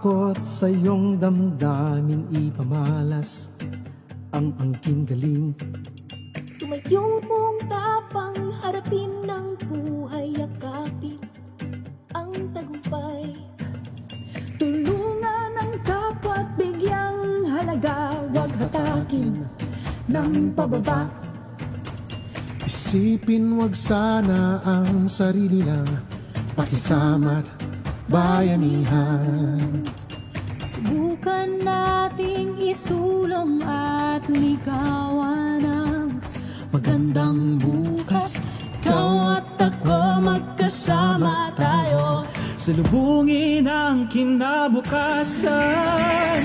takot sa iyong damdamin ipamalas ang angking galing. Tumayong mong tapang harapin ng buhay, yakapin ang tagumpay. Tulungan ang kapwa't bigyang halaga, huwag hatakin ng pababa. Isipin wag sana ang sarili lang, pakisama't bayanihan. Subukan nating isulong at ligawan ang Magandang bukas, ikaw at ako magkasama tayo, salubungin ang kinabukasan.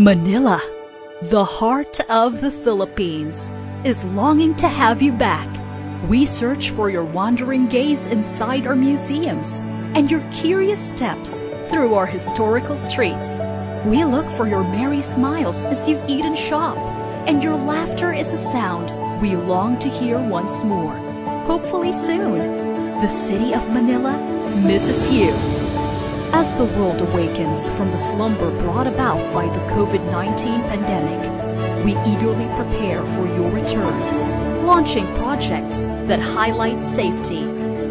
Manila, the heart of the Philippines, is longing to have you back. We search for your wandering gaze inside our museums and your curious steps through our historical streets. We look for your merry smiles as you eat and shop, and your laughter is a sound we long to hear once more. Hopefully soon, the city of Manila misses you. As the world awakens from the slumber brought about by the COVID-19 pandemic, we eagerly prepare for your return, launching projects that highlight safety,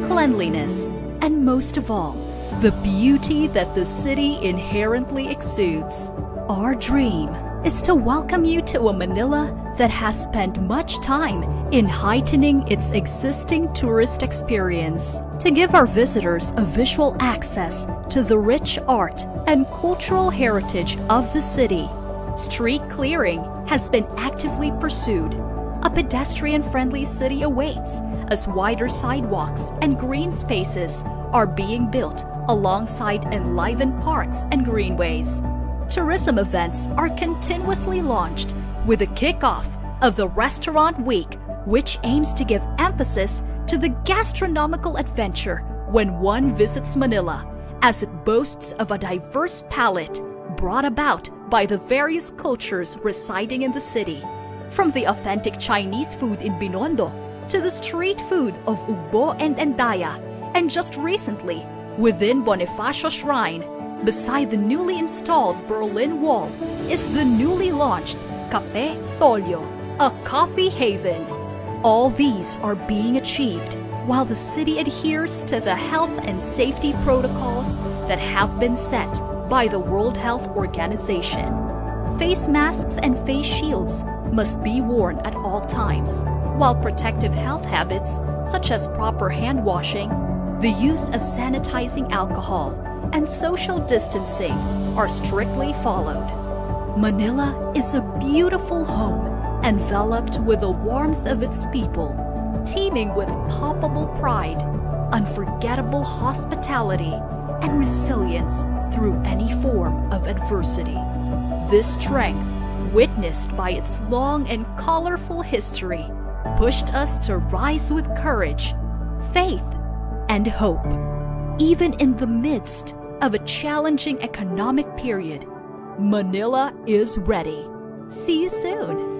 cleanliness, and most of all, the beauty that the city inherently exudes. Our dream is to welcome you to a Manila that has spent much time in heightening its existing tourist experience, to give our visitors a visual access to the rich art and cultural heritage of the city. Street clearing has been actively pursued. A pedestrian-friendly city awaits as wider sidewalks and green spaces are being built alongside enlivened parks and greenways. Tourism events are continuously launched with the kickoff of the Restaurant Week, which aims to give emphasis to the gastronomical adventure when one visits Manila, as it boasts of a diverse palette brought about by the various cultures residing in the city. From the authentic Chinese food in Binondo to the street food of Ugbo and Endaya, and just recently, within Bonifacio Shrine, beside the newly installed Berlin Wall, is the newly launched Cafe Tolyo, a coffee haven. All these are being achieved while the city adheres to the health and safety protocols that have been set by the World Health Organization. Face masks and face shields must be worn at all times, while protective health habits such as proper hand washing, the use of sanitizing alcohol, and social distancing are strictly followed. Manila is a beautiful home enveloped with the warmth of its people, teeming with palpable pride, unforgettable hospitality, and resilience through any form of adversity. This strength, witnessed by its long and colorful history, pushed us to rise with courage, faith, and hope. Even in the midst of a challenging economic period, Manila is ready. See you soon!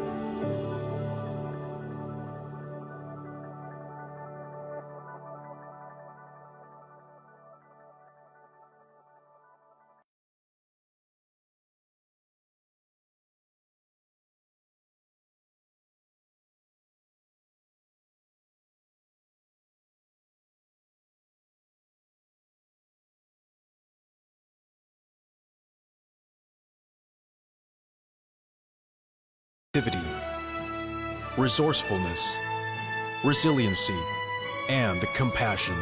Resourcefulness, resiliency, and compassion.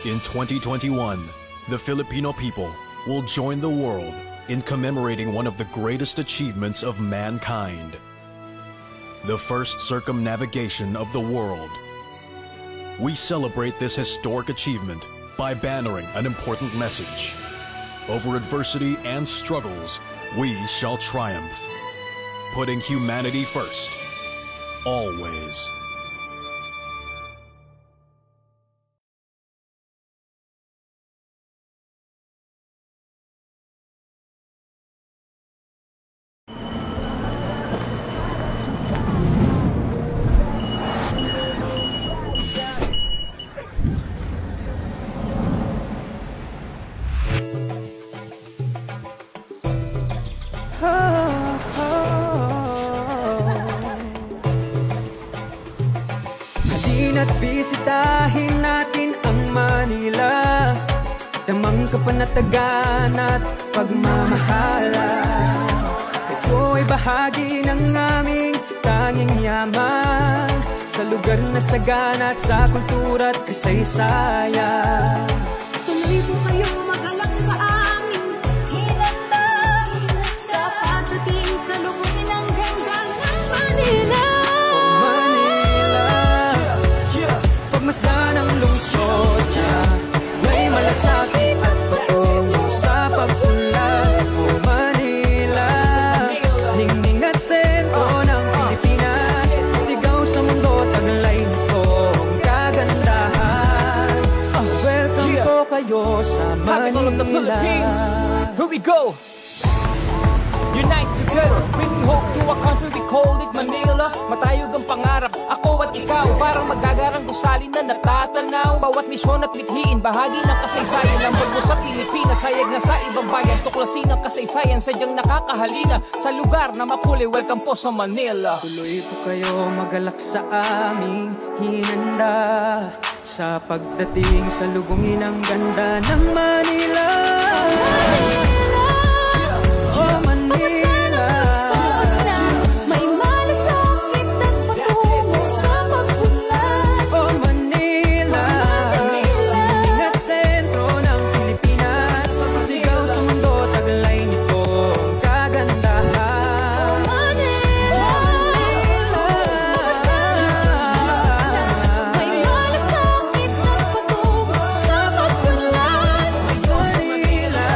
In 2021, the Filipino people will join the world in commemorating one of the greatest achievements of mankind, the first circumnavigation of the world. We celebrate this historic achievement by bannering an important message. Over adversity and struggles, we shall triumph. Putting humanity first, always. At bisitahin natin ang Manila, tamang kapanatagan at pagmamahalan. Ito ay bahagi ng aming tanging yaman, sa lugar na sagana sa kultura at kasaysayan. Tuloy po kayo magalak sa aming hinanda, sa pagdating sa lubungin ng ganda ng Manila. Pagmasdan ang lungsod, may malasakit at bato sa pagpulad. O Manila, ningning at sentro ng Pilipinas, sigaw sa mundo, taglay nitong kagandahan. Welcome po kayo sa Manila. Here we go! Unite together, bringing hope to a country we call it Manila. Matayog ang pangarap, ako at ikaw, parang magagarang salin na natatanaw. Bawat misyon at mithiin, bahagi ng kasaysayan ng bagmo sa Pilipinas. Hayag na sa ibang bayan, tuklasin ang kasaysayan, sadyang nakakahalina sa lugar na makulay. Welcome po sa Manila. Tuloy po kayo magalak sa aming hinanda, sa pagdating sa lubungin ang ganda ng Manila. Oh Manila, may malasakit at patungo sa pagbulan. oh Manila, tingin at sentro ng Pilipinas, sigaw sa mundo, taglay nito ang kagandahan. Manila, may malasakit at patungo sa pagbulan. Manila,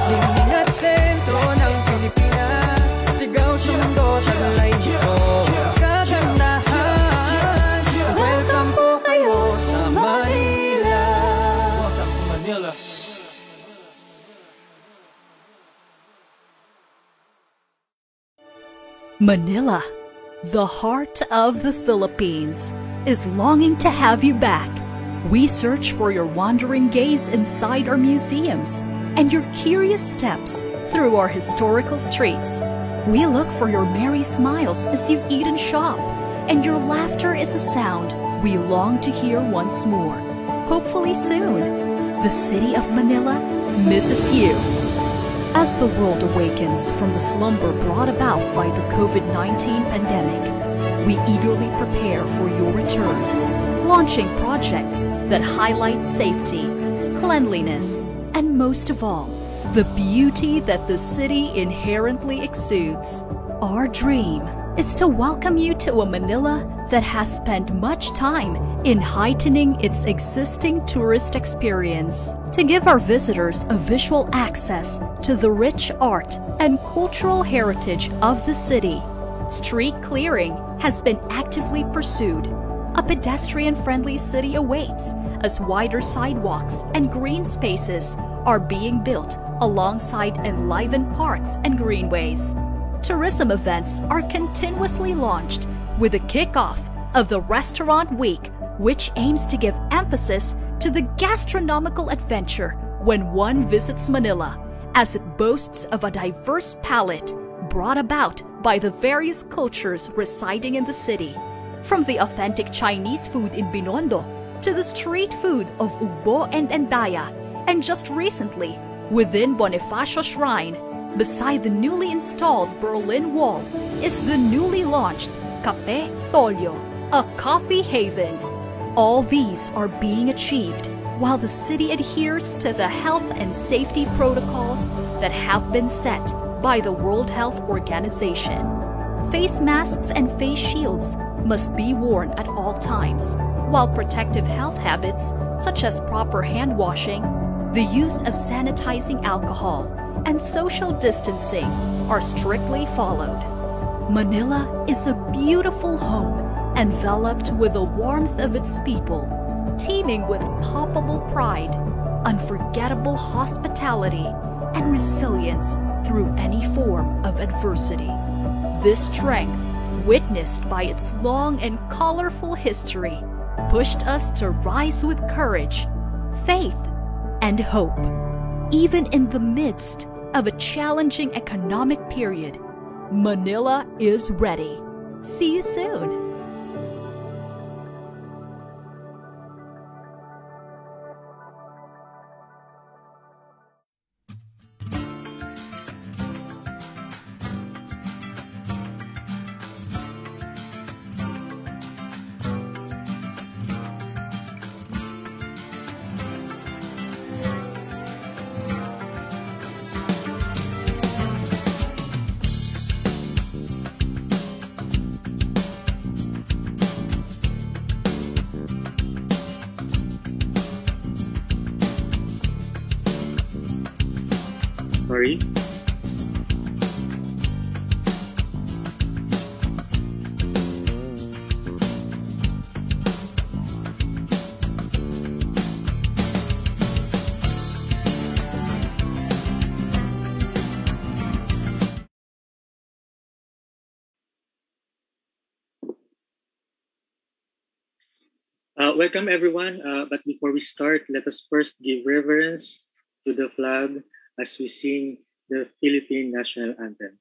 tingin at sentro ng Pilipinas, sigaw sa mundo, taglay nito ang kagandahan. Welcome po kayo sa Manila. Welcome to Manila. Manila, the heart of the Philippines, is longing to have you back. We search for your wandering gaze inside our museums and your curious steps through our historical streets. We look for your merry smiles as you eat and shop, and your laughter is a sound we long to hear once more. Hopefully soon, the city of Manila misses you. As the world awakens from the slumber brought about by the COVID-19 pandemic, we eagerly prepare for your return, launching projects that highlight safety, cleanliness, and most of all, the beauty that the city inherently exudes. Our dream is to welcome you to a Manila that has spent much time in heightening its existing tourist experience, to give our visitors a visual access to the rich art and cultural heritage of the city. Street clearing has been actively pursued. A pedestrian-friendly city awaits as wider sidewalks and green spaces are being built alongside enlivened parks and greenways. Tourism events are continuously launched with the kickoff of the Restaurant Week, which aims to give emphasis to the gastronomical adventure when one visits Manila, as it boasts of a diverse palette brought about by the various cultures residing in the city. From the authentic Chinese food in Binondo to the street food of Ugbo and Endaya, and just recently, within Bonifacio Shrine, beside the newly installed Berlin Wall, is the newly launched Cafe Tolio, a coffee haven. All these are being achieved while the city adheres to the health and safety protocols that have been set by the World Health Organization. Face masks and face shields must be worn at all times, while protective health habits such as proper hand washing, the use of sanitizing alcohol, and social distancing are strictly followed. Manila is a beautiful home enveloped with the warmth of its people, teeming with palpable pride, unforgettable hospitality, and resilience through any form of adversity. This strength, witnessed by its long and colorful history, pushed us to rise with courage, faith, and hope. Even in the midst of a challenging economic period, Manila is ready. See you soon. Sorry? Welcome everyone, but before we start, let us first give reverence to the flag as we sing the Philippine National Anthem.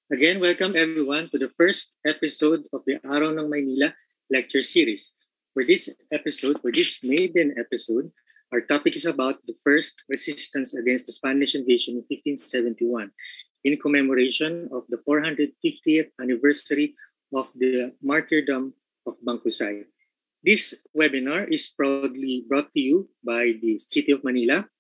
Again, welcome everyone to the first episode of the Araw ng Maynila lecture series. For this maiden episode, our topic is about the first resistance against the Spanish invasion in 1571 in commemoration of the 450th anniversary of the martyrdom of Bangkusay. This webinar is proudly brought to you by the City of Manila,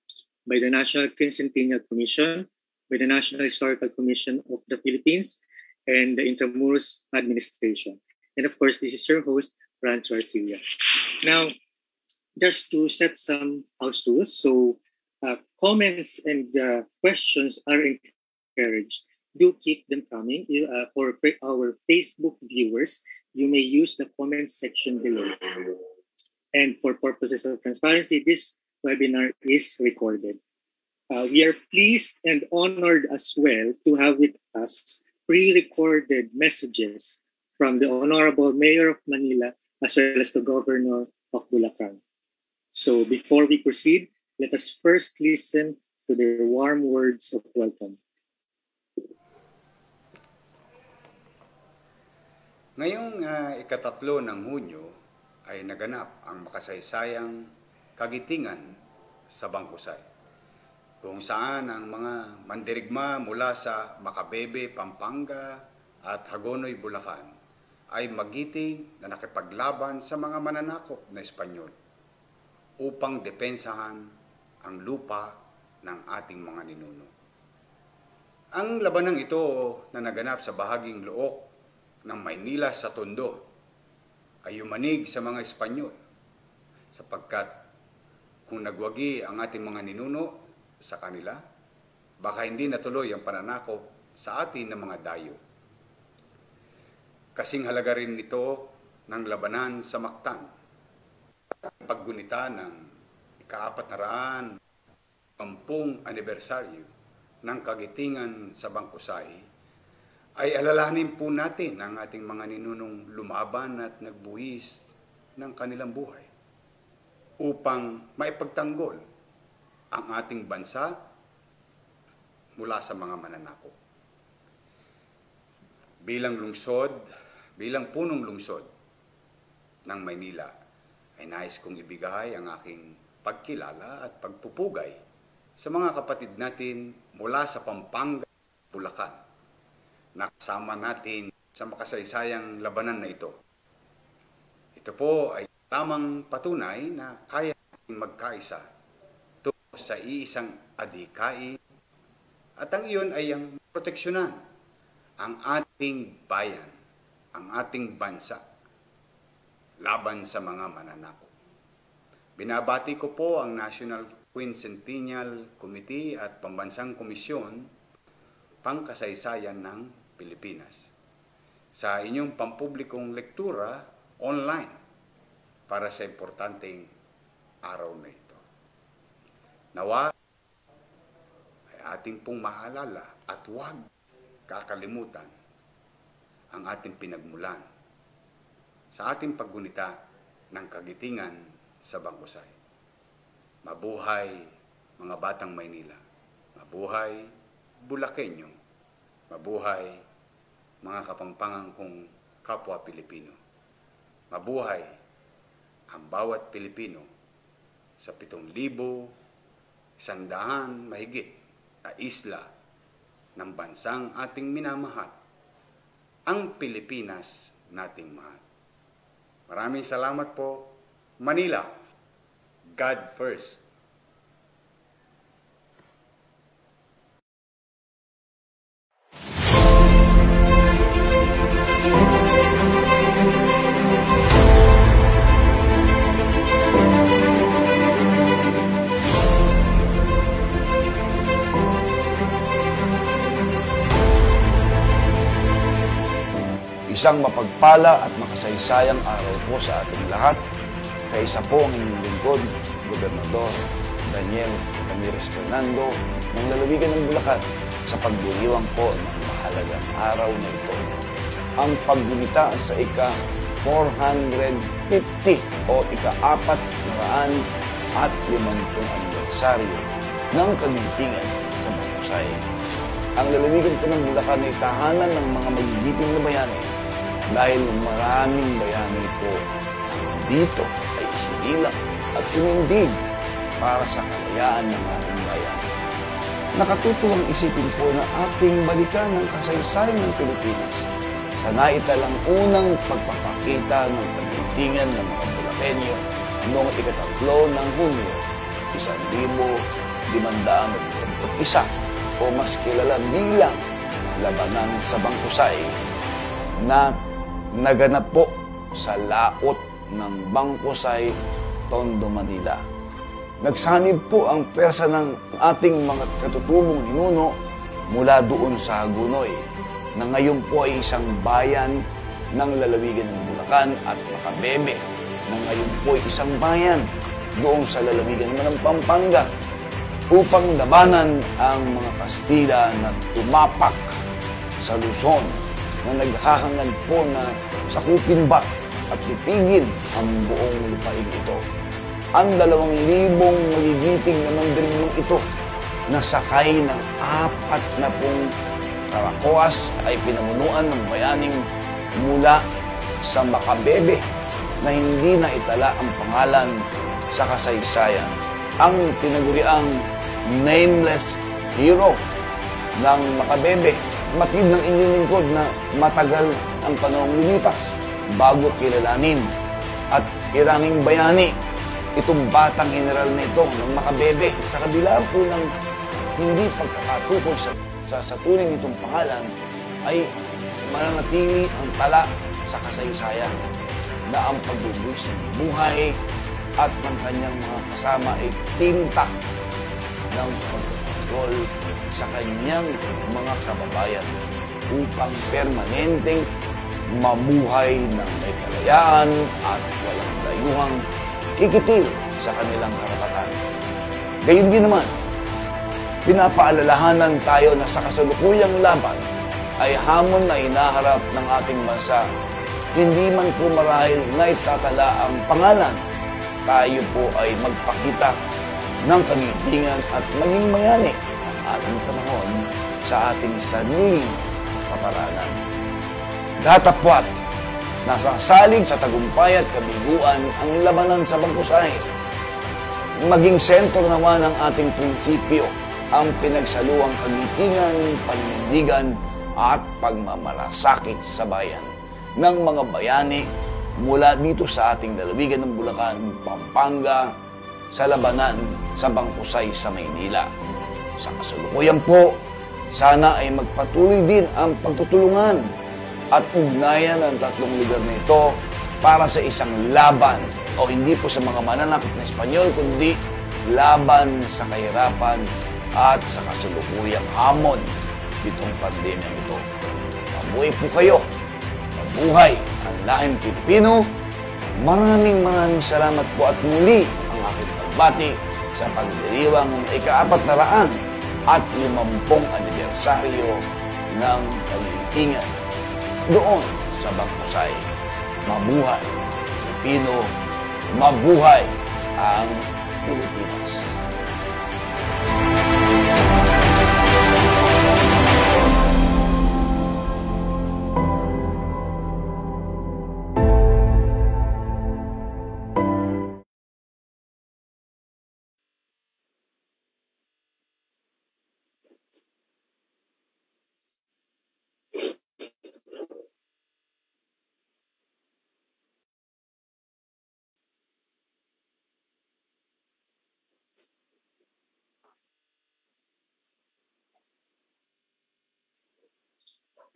by the National Quincentennial Commission, by the National Historical Commission of the Philippines, and the Intramuros Administration. And of course, this is your host, Rancho Arcilla. Now, just to set some house rules, so comments and questions are encouraged. Do keep them coming. For our Facebook viewers, you may use the comment section below. And for purposes of transparency, this webinar is recorded. We are pleased and honored as well to have with us pre-recorded messages from the Honorable Mayor of Manila, as well as the Governor of Bulacan. So before we proceed, let us first listen to their warm words of welcome. Ngayong ikatatlo ng Hunyo ay naganap ang makasaysayang kagitingan sa Bangkusay, kung saan ang mga mandirigma mula sa Macabebe, Pampanga at Hagonoy, Bulacan ay magiting na nakipaglaban sa mga mananakop na Espanyol upang depensahan ang lupa ng ating mga ninuno. Ang labanang ito na naganap sa bahaging Look ng Maynila sa Tondo ay yumanig sa mga Espanyol sapagkat kung nagwagi ang ating mga ninuno sa kanila, baka hindi natuloy ang pananakop sa atin ng mga dayo. Kasing halaga rin ito ng labanan sa Mactan. Paggunita ng ika-450 anibersaryo ng kagitingan sa Bangkusay ay alalahanin po natin ang ating mga ninunong lumaban at nagbuhis ng kanilang buhay upang maipagtanggol ang ating bansa mula sa mga mananakop. Bilang punong lungsod ng Maynila, ay nais kong ibigay ang aking pagkilala at pagpupugay sa mga kapatid natin mula sa Pampanga, Bulacan, nakasama natin sa makasaysayang labanan na ito. Ito po ay tamang patunay na kaya natin magkaisa tungo sa iisang adhikain at ang iyon ay ang proteksyonan ang ating bayan, ang ating bansa laban sa mga mananakop. Binabati ko po ang National Quincentennial Committee at Pambansang Komisyon Pangkasaysayan ng Pilipinas sa inyong pampublikong lektura online para sa importanteng araw na ito. Nawa ay ating pong maalala at huwag kakalimutan ang ating pinagmulan sa ating paggunita ng kagitingan sa Bangkusay. Mabuhay mga batang Maynila, mabuhay Bulakenyo, mabuhay mga kapampangan kong kapwa Pilipino. Mabuhay ang bawat Pilipino sa 7,100 mahigit na isla ng bansang ating minamahal, ang Pilipinas nating mahal. Maraming salamat po. Manila, God first. Isang mapagpala at makasaysayang araw po sa ating lahat. Kaisa po ang inyong lingkod, Gobernador Daniel Ramirez Fernando ng lalawigan ng Bulacan sa pagdiriwang po ng mahalagang araw na ito. Ang paggunita sa ika-450 o ika-450 anibersaryo ng kagitingan sa Bangkusay. Ang lalawigan po ng Bulacan ay tahanan ng mga magigiting na bayani dahil maraming bayani po dito ay isinilang at tumindig para sa kalayaan ng ating bayan. Nakatutuwang isipin po na ating balikan ng kasaysayan ng Pilipinas sa naitalang unang pagpapakita ng kagitingan ng mga Bulakenyo noong ika-3 ng Hunyo, 1521 o mas kilala bilang Labanan sa Bangkusay na naganap po sa laot ng Bangkusay, Tondo, Manila. Nagsanib po ang pwersa ng ating mga katutubong ninuno mula doon sa Hagonoy, na ngayon po ay isang bayan ng lalawigan ng Bulacan, at Macabebe, na ngayon po ay isang bayan doon sa lalawigan ng Pampanga, upang labanan ang mga Kastila na tumapak sa Luzon, na naghahangad po na sakupin ba at lupigin ang buong lupain ito. Ang 2,000 magigiting na mandirigyong ito na sakay ng 40 karakoas ay pinamunuan ng bayaning mula sa Makabebe na hindi na itala ang pangalan sa kasaysayan. Ang tinaguriang nameless hero ng Makabebe, matid ng inyong lingkod na matagal ang panahong lumipas bago kilalanin at iranging bayani itong batang general na ito ng Makabebe. Sa kabila po ng hindi pagkakatukod sa tunay nitong pangalan ay mananatili ang tala sa kasaysayan na ang pagbubuhos ng buhay at ng kanyang mga kasama ay tinta ng pagkakontrol sa kanyang mga kababayan upang permanenteng mamuhay ng may kalayaan at walang dayuhang kikitil sa kanilang karapatan. Gayun din naman, pinapaalalahanan tayo na sa kasalukuyang laban ay hamon na hinaharap ng ating bansa. Hindi man po marahil na itatala ang pangalan, tayo po ay magpakita ng kagitingan at maging mayani ang ating panahon sa ating sariling kaparanan. Datapwat, nasasalig sa tagumpay at kabiguan ang labanan sa bangkusay. Maging sentro naman ng ating prinsipyo ang pinagsaluang kagitingan, paninindigan at pagmamalasakit sa bayan ng mga bayani mula dito sa ating lalawigan ng Bulacan, Pampanga, sa labanan sa bangkusay sa Maynila. Sa kasalukuyan po, sana ay magpatuloy din ang pagtutulungan at ugnayan ng tatlong lugar na ito para sa isang laban o hindi po sa mga mananakit na Espanyol, kundi laban sa kahirapan at sa kasalukuyang hamon itong pandemyang ito. Mabuhay po kayo. Mabuhay ang lahing Pilipino. Maraming salamat po at muli ang aking pagbati sa pagdiriwang ng ika-450 anibersaryo ng Kalintingan doon sa Bangkusay. Mabuhay Pilipino, mabuhay ang Pilipinas.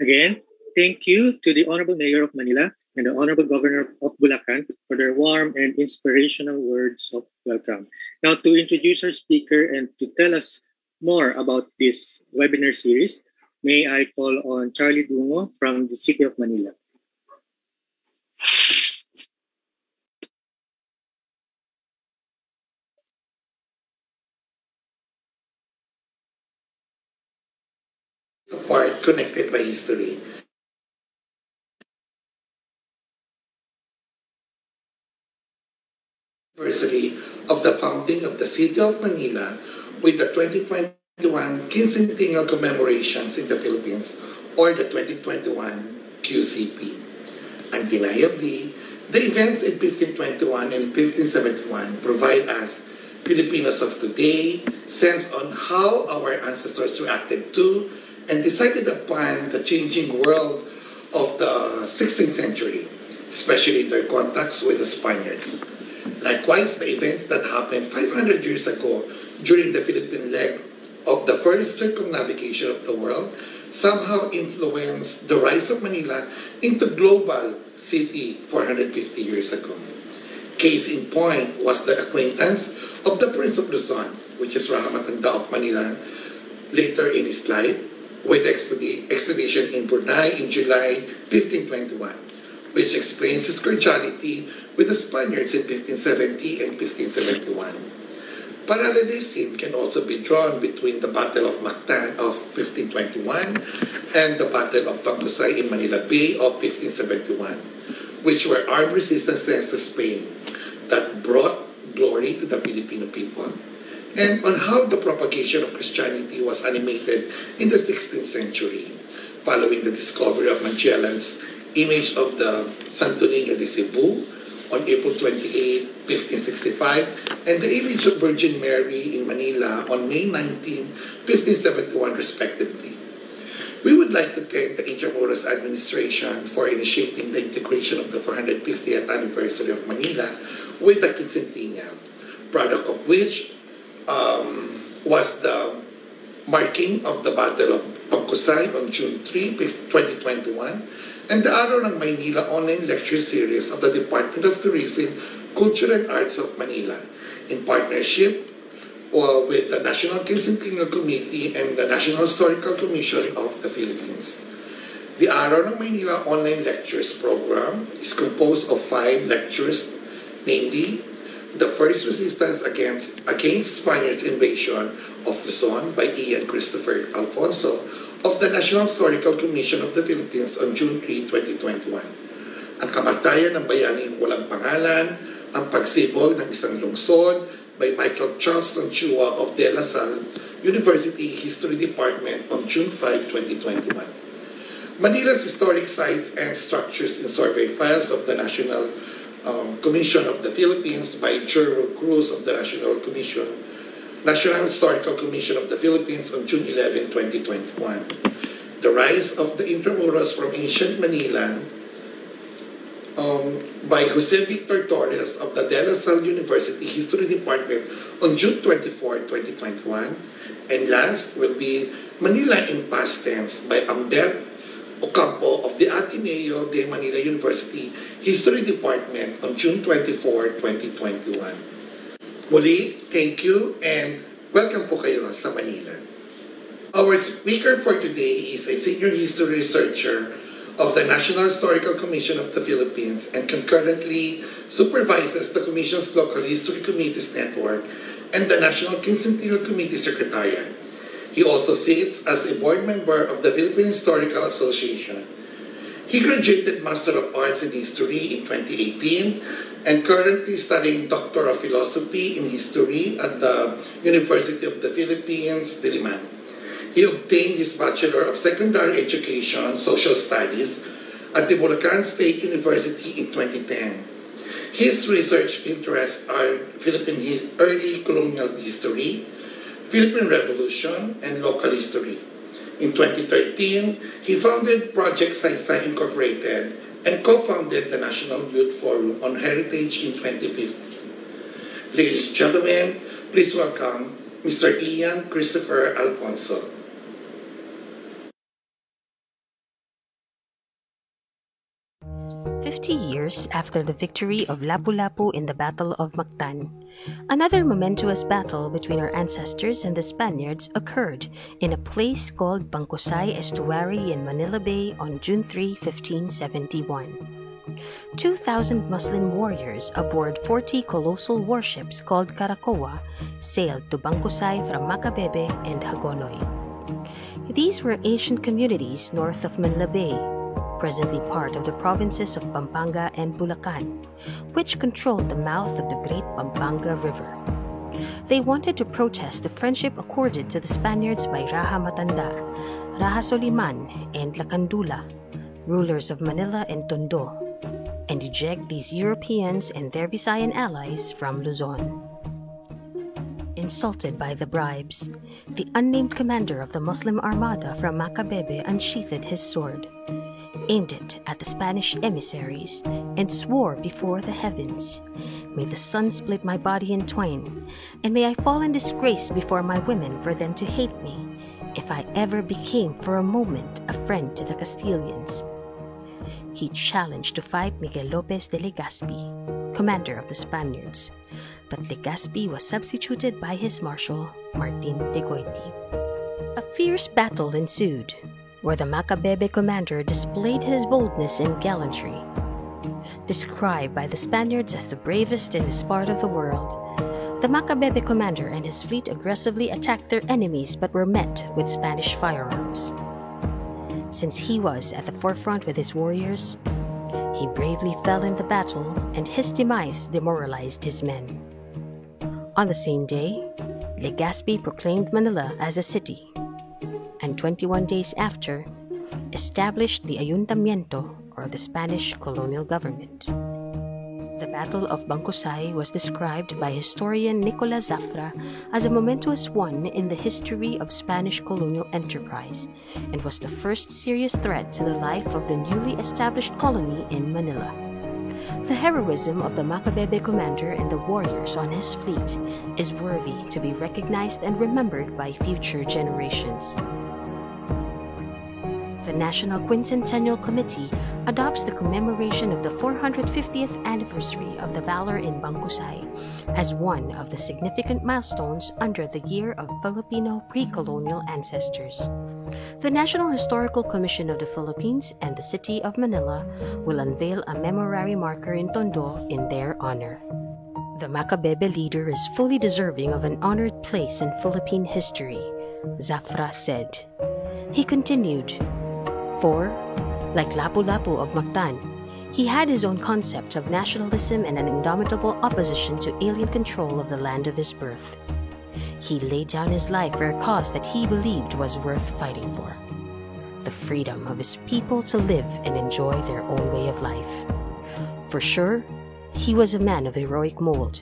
Again, thank you to the Honorable Mayor of Manila and the Honorable Governor of Bulacan for their warm and inspirational words of welcome. Now, to introduce our speaker and to tell us more about this webinar series, may I call on Charlie Dungo from the City of Manila. Part connected by history. Anniversary of the founding of the City of Manila with the 2021 quincentennial commemorations in the Philippines, or the 2021 QCP. Undeniably, the events in 1521 and 1571 provide us Filipinos of today sense on how our ancestors reacted to and decided upon the changing world of the 16th century, especially their contacts with the Spaniards. Likewise, the events that happened 500 years ago during the Philippine leg of the first circumnavigation of the world somehow influenced the rise of Manila into global city 450 years ago. Case in point was the acquaintance of the Prince of Luzon, which is Rahmat Anda of Manila, later in his life, with the expedition in Brunei in July 1521, which explains his cordiality with the Spaniards in 1570 and 1571. Parallelism can also be drawn between the Battle of Mactan of 1521 and the Battle of Bangkusay in Manila Bay of 1571, which were armed resistances to Spain that brought glory to the Filipino people, and on how the propagation of Christianity was animated in the 16th century, following the discovery of Magellan's image of the Santo Niño de Cebu on April 28, 1565, and the image of Virgin Mary in Manila on May 19, 1571, respectively. We would like to thank the Intramuros administration for initiating the integration of the 450th anniversary of Manila with the Quincentennial, product of which was the marking of the Battle of Pagkusay on June 3, 2021, and the Araw ng Maynila online lecture series of the Department of Tourism, Culture and Arts of Manila in partnership with the National Quincentennial Committee and the National Historical Commission of the Philippines. The Araw ng Maynila online lectures program is composed of 5 lectures, namely, The First Resistance Against Spaniards' Invasion of Luzon by Ian Christopher Alfonso of the National Historical Commission of the Philippines on June 3, 2021. Ang Kamatayan ng Bayaning Walang Pangalan, Ang Pagsibol ng Isang Lungsod by Michael Charleston Chua of De La Salle University History Department on June 5, 2021. Manila's Historic Sites and Structures in Survey Files of the National Commission of the Philippines by Jerwell Cruz of the National Historical Commission of the Philippines on June 11, 2021. The Rise of the Intramuros from Ancient Manila by Jose Victor Torres of the De La Salle University History Department on June 24, 2021. And last will be Manila in Past Tense by Ambeth Ocampo of the Ateneo de Manila University History Department on June 24, 2021. Muli, thank you and welcome po kayo sa Manila. Our speaker for today is a senior history researcher of the National Historical Commission of the Philippines and concurrently supervises the Commission's Local History Committees Network and the National Quincentennial Committee Secretariat. He also sits as a board member of the Philippine Historical Association. He graduated Master of Arts in History in 2018 and currently studying Doctor of Philosophy in History at the University of the Philippines, Diliman. He obtained his Bachelor of Secondary Education, Social Studies at the Bulacan State University in 2010. His research interests are Philippine early colonial history, Philippine Revolution, and local history. In 2013, he founded Project Saysay Incorporated and co-founded the National Youth Forum on Heritage in 2015. Ladies and gentlemen, please welcome Mr. Ian Christopher Alfonso. 50 years after the victory of Lapu-Lapu in the Battle of Mactan, another momentous battle between our ancestors and the Spaniards occurred in a place called Bangkusay Estuary in Manila Bay on June 3, 1571. 2,000 Muslim warriors aboard 40 colossal warships called Caracoa sailed to Bangkusay from Macabebe and Hagonoy. These were ancient communities north of Manila Bay, presently part of the provinces of Pampanga and Bulacan, which controlled the mouth of the great Pampanga River. They wanted to protest the friendship accorded to the Spaniards by Raja Matanda, Raja Soliman, and Lacandula, rulers of Manila and Tondo, and eject these Europeans and their Visayan allies from Luzon. Insulted by the bribes, the unnamed commander of the Muslim Armada from Macabebe unsheathed his sword, aimed it at the Spanish emissaries, and swore before the heavens, "May the sun split my body in twain, and may I fall in disgrace before my women for them to hate me, if I ever became for a moment a friend to the Castilians." He challenged to fight Miguel Lopez de Legazpi, commander of the Spaniards, but Legazpi was substituted by his marshal, Martin de Goiti. A fierce battle ensued, where the Macabebe commander displayed his boldness and gallantry. Described by the Spaniards as the bravest in this part of the world, the Macabebe commander and his fleet aggressively attacked their enemies but were met with Spanish firearms. Since he was at the forefront with his warriors, He bravely fell in the battle, and his demise demoralized his men. On the same day, Legazpi proclaimed Manila as a city, and 21 days after, established the Ayuntamiento, or the Spanish colonial government. The Battle of Bangkusay was described by historian Nicolas Zafra as a momentous one in the history of Spanish colonial enterprise, and was the first serious threat to the life of the newly established colony in Manila. The heroism of the Macabebe commander and the warriors on his fleet is worthy to be recognized and remembered by future generations. The National Quincentennial Committee adopts the commemoration of the 450th anniversary of the valor in Bangkusay as one of the significant milestones under the Year of Filipino Pre-Colonial Ancestors. The National Historical Commission of the Philippines and the City of Manila will unveil a memorare marker in Tondo in their honor. The Macabebe leader is fully deserving of an honored place in Philippine history, Zafra said. He continued, for, like Lapu-Lapu of Mactan, he had his own concept of nationalism and an indomitable opposition to alien control of the land of his birth. He laid down his life for a cause that he believed was worth fighting for: the freedom of his people to live and enjoy their own way of life. For sure, he was a man of heroic mold,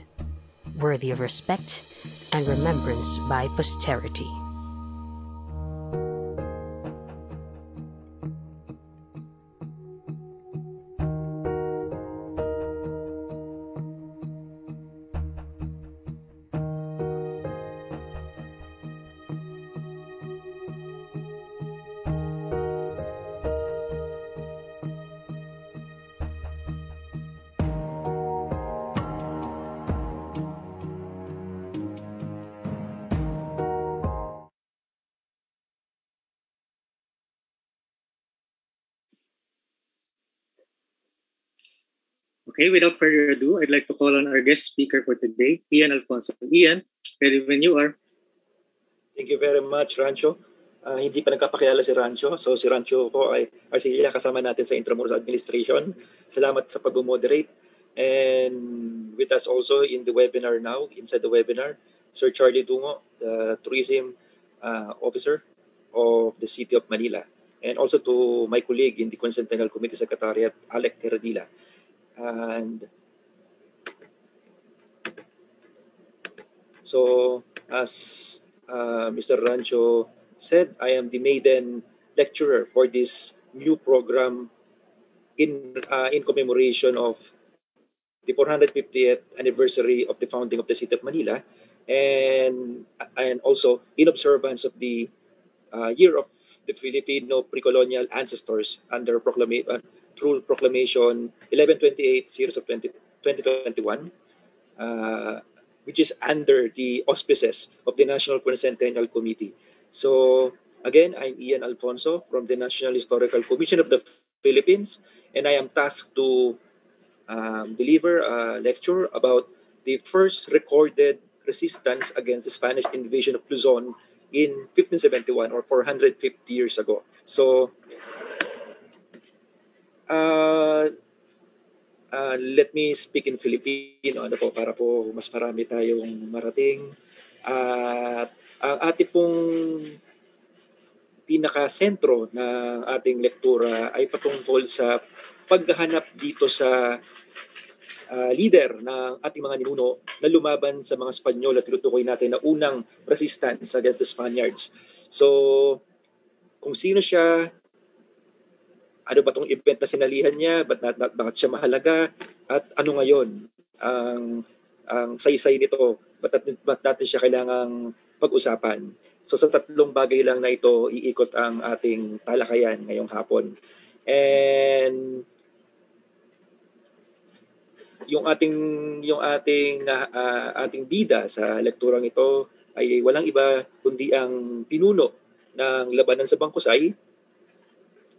worthy of respect and remembrance by posterity. Okay, without further ado, I'd like to call on our guest speaker for today, Ian Alfonso. Ian, ready when you are. Thank you very much, Rancho. Hindi pa nagkapakilala si Rancho. So si Rancho po ay Arcilla, kasama natin sa Intramuros Administration. Salamat sa pag-moderate. And with us also in the webinar now, inside the webinar, Sir Charlie Dungo, the Tourism Officer of the City of Manila. And also to my colleague in the Quincentennial Committee Secretariat, Alec Heredila. And so, as Mr. Rancho said, I am the maiden lecturer for this new program in commemoration of the 450th anniversary of the founding of the City of Manila, and also in observance of the Year of the Filipino Pre-Colonial Ancestors under through Proclamation 1128 series of 2021, which is under the auspices of the National Quincentennial Committee. So again, I'm Ian Alfonso from the National Historical Commission of the Philippines, and I am tasked to deliver a lecture about the first recorded resistance against the Spanish invasion of Luzon in 1571 or 450 years ago. So let me speak in Filipino para po mas marami tayong marating. Ang ating pong pinaka-sentro ng ating lektura ay patungkol sa paghahanap dito sa leader ng ating mga ninuno na lumaban sa mga Espanyol at tinutukoy natin na unang resistance against the Spaniards. So, kung sino siya, ano ba itong event na sinalihan niya, bakit siya mahalaga, at ano ngayon ang saysay nito, ba't natin siya kailangang pag-usapan. So sa tatlong bagay lang na ito, iikot ang ating talakayan ngayong hapon. And yung ating bida sa lekturang ito ay walang iba kundi ang pinuno ng labanan sa Bangkusay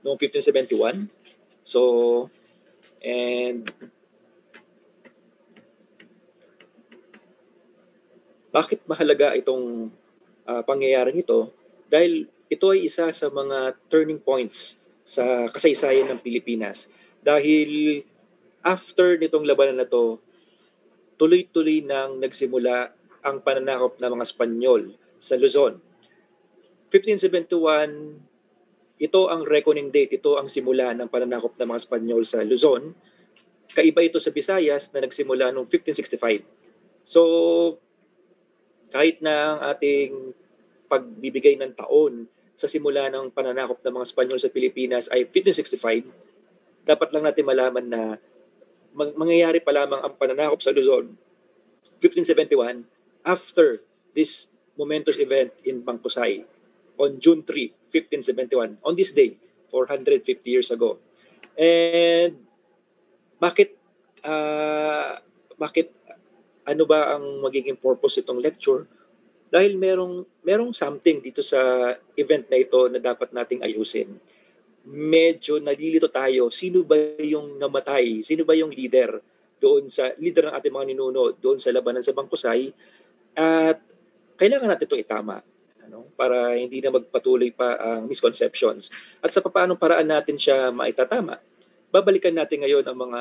noong 1571. So, and bakit mahalaga itong pangyayaring ito? Dahil ito ay isa sa mga turning points sa kasaysayan ng Pilipinas. Dahil after nitong labanan na to, tuloy-tuloy nang nagsimula ang pananakop ng mga Espanyol sa Luzon. 1571, ito ang reckoning date, ito ang simula ng pananakop ng mga Espanyol sa Luzon. Kaiba ito sa Visayas na nagsimula noong 1565. So, kahit na ang ating pagbibigay ng taon sa simula ng pananakop ng mga Espanyol sa Pilipinas ay 1565, dapat lang natin malaman na mangyayari pa lamang ang pananakop sa Luzon 1571 after this momentous event in Bangkusay on June 3, 1571, on this day, 450 years ago. And bakit ano ba ang magiging purpose itong lecture? Dahil merong something dito sa event na ito na dapat nating ayusin. Medyo nalilito tayo. Sino ba yung namatay? Sino ba yung leader leader ng ating mga ninuno doon sa labanan sa Bangkusay? At kailangan natin itong itama, para hindi na magpatuloy pa ang misconceptions. At sa paanong paraan natin siya maitatama, babalikan natin ngayon ang mga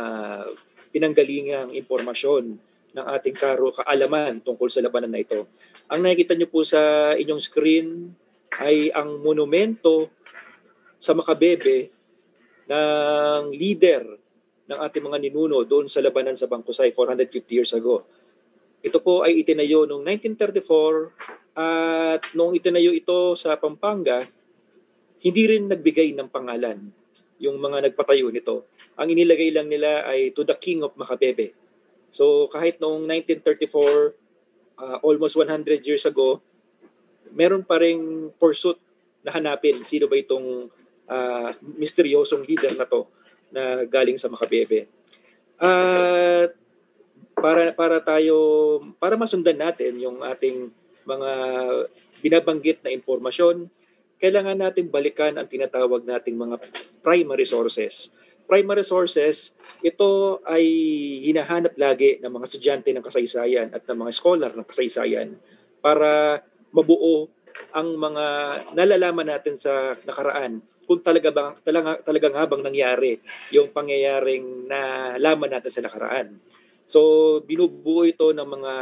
pinanggalingang impormasyon ng ating kaalaman tungkol sa labanan na ito. Ang nakikita niyo po sa inyong screen ay ang monumento sa Makabebe ng leader ng ating mga ninuno doon sa labanan sa Bangkusay 450 years ago. Ito po ay itinayo noong 1934 at noong itinayo ito sa Pampanga, hindi rin nagbigay ng pangalan yung mga nagpatayo nito. Ang inilagay lang nila ay to the King of Makabebe. So kahit noong 1934, almost 100 years ago, meron pa ring pursuit na hanapin sino ba itong misteryosong leader na to na galing sa Makabebe. At para masundan natin yung ating mga binabanggit na impormasyon, kailangan natin balikan ang tinatawag nating mga primary sources. Primary sources, ito ay hinahanap lagi ng mga estudyante ng kasaysayan at ng mga scholar ng kasaysayan para mabuo ang mga nalalaman natin sa nakaraan kung talagang habang nangyari yung pangyayaring nalaman natin sa nakaraan. So binubuo ito ng mga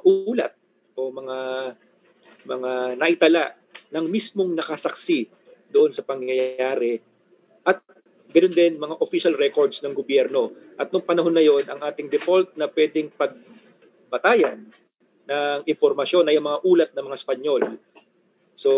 ulat o mga naitala ng mismong nakasaksi doon sa pangyayari at ganoon din mga official records ng gobyerno. At nung panahon na yon, ang ating default na pwedeng pagbatayan ng impormasyon ay ang mga ulat ng mga Espanyol. So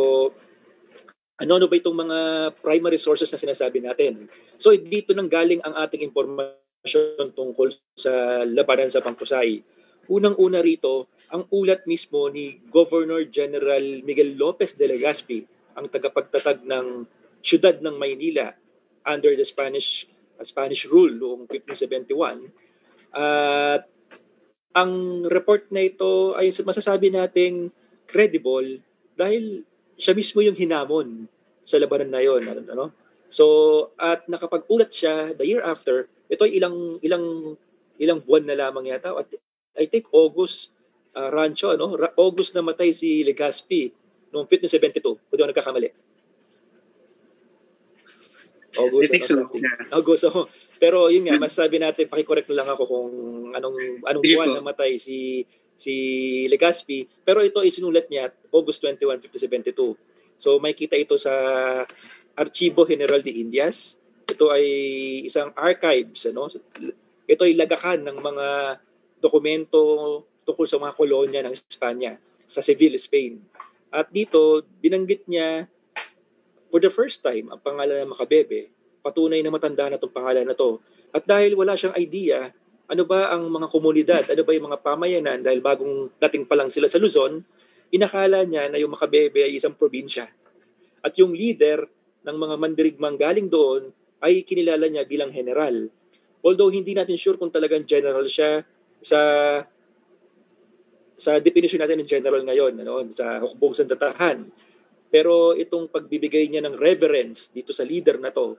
ano ba itong mga primary sources na sinasabi natin? So dito nang galing ang ating impormasyon tungkol sa labanan sa Bangkusay. Unang-una rito, ang ulat mismo ni Governor General Miguel Lopez de Legazpi, ang tagapagtatag ng siyudad ng Maynila under the Spanish rule noong 1571. At ang report na ito ay masasabi nating credible dahil siya mismo yung hinamon sa labanan na yon, So at nakapag-ulat siya the year after, ito ay ilang buwan na lamang yata, at I think August Rancho, August namatay si Legazpi noong 1572, kung di ako nagkakamali. August. Pero yun nga, masasabi natin, pakicorrect na lang ako kung anong buwan namatay si Legazpi. Pero ito ay sinulat niya August 21, 1572. So may kita ito sa Archivo General de Indias. Ito ay isang archives. Ito ay lagakan ng mga dokumento tungkol sa mga kolonya ng Espanya sa Seville, Spain. At dito, binanggit niya for the first time ang pangalan ng Makabebe. Patunay na matanda na itong pangalan na to. At dahil wala siyang idea, ano ba ang mga komunidad, ano ba yung mga pamayanan, dahil bagong dating pa lang sila sa Luzon, inakala niya na yung Makabebe ay isang probinsya. At yung leader ng mga mandirigmang galing doon ay kinilala niya bilang general. Although hindi natin sure kung talagang general siya sa definition natin ng general ngayon, sa hukbong sandatahan. Pero itong pagbibigay niya ng reverence dito sa leader na to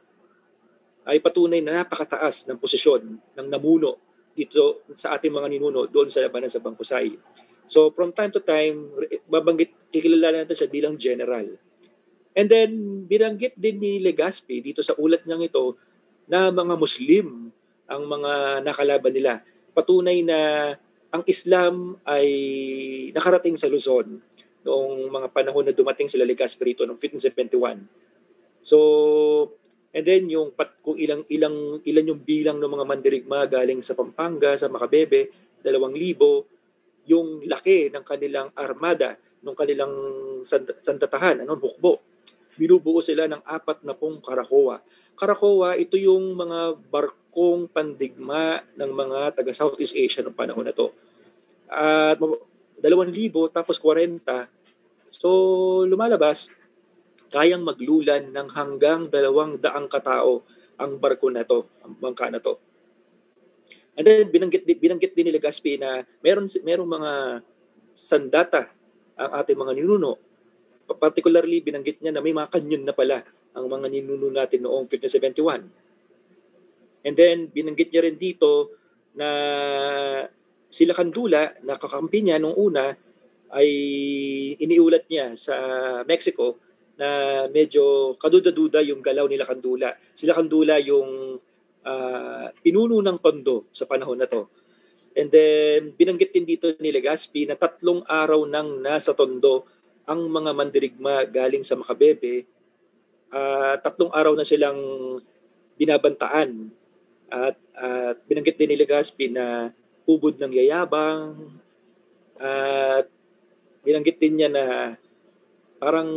ay patunay na napakataas ng posisyon ng namuno dito sa ating mga ninuno doon sa labanan sa Bangkusay. So from time to time, kikilala natin siya bilang general. And then binanggit din ni Legazpi dito sa ulat niyang ito na mga Muslim ang mga nakalaban nila. Patunay na ang Islam ay nakarating sa Luzon noong mga panahon na dumating sila Legazpi rito noong 1571. So, and then kung ilan yung bilang ng mga mandirigma galing sa Pampanga, sa Macabebe, 2,000, yung laki ng kanilang armada, ng kanilang sandatahan, hukbo. Binubuo sila ng 40 karakowa. Karakowa, ito yung mga barkong pandigma ng mga taga Southeast Asia noong panahon na to. At 2,000 tapos 40. So, lumalabas, kayang maglulan ng hanggang 200 katao ang barko na to, ang bangka na to. And then binanggit din ni Legazpi na merong mga sandata ang ating mga ninuno. Particularly binanggit niya na may mga kanyon na pala ang mga ninuno natin noong 1571. And then binanggit niya rin dito na sila Kandula, na kakampi niya nung una, ay iniulat niya sa Mexico na medyo kaduda-duda yung galaw nila Kandula. Sila Kandula yung pinuno ng Tondo sa panahon na to. And then binanggit din dito ni Legazpi na 3 araw nang nasa Tondo ang mga mandirigma galing sa Macabebe. 3 araw na silang binabantaan. At binanggit din ni Legazpi na ubod ng yayabang. At binanggit din niya na parang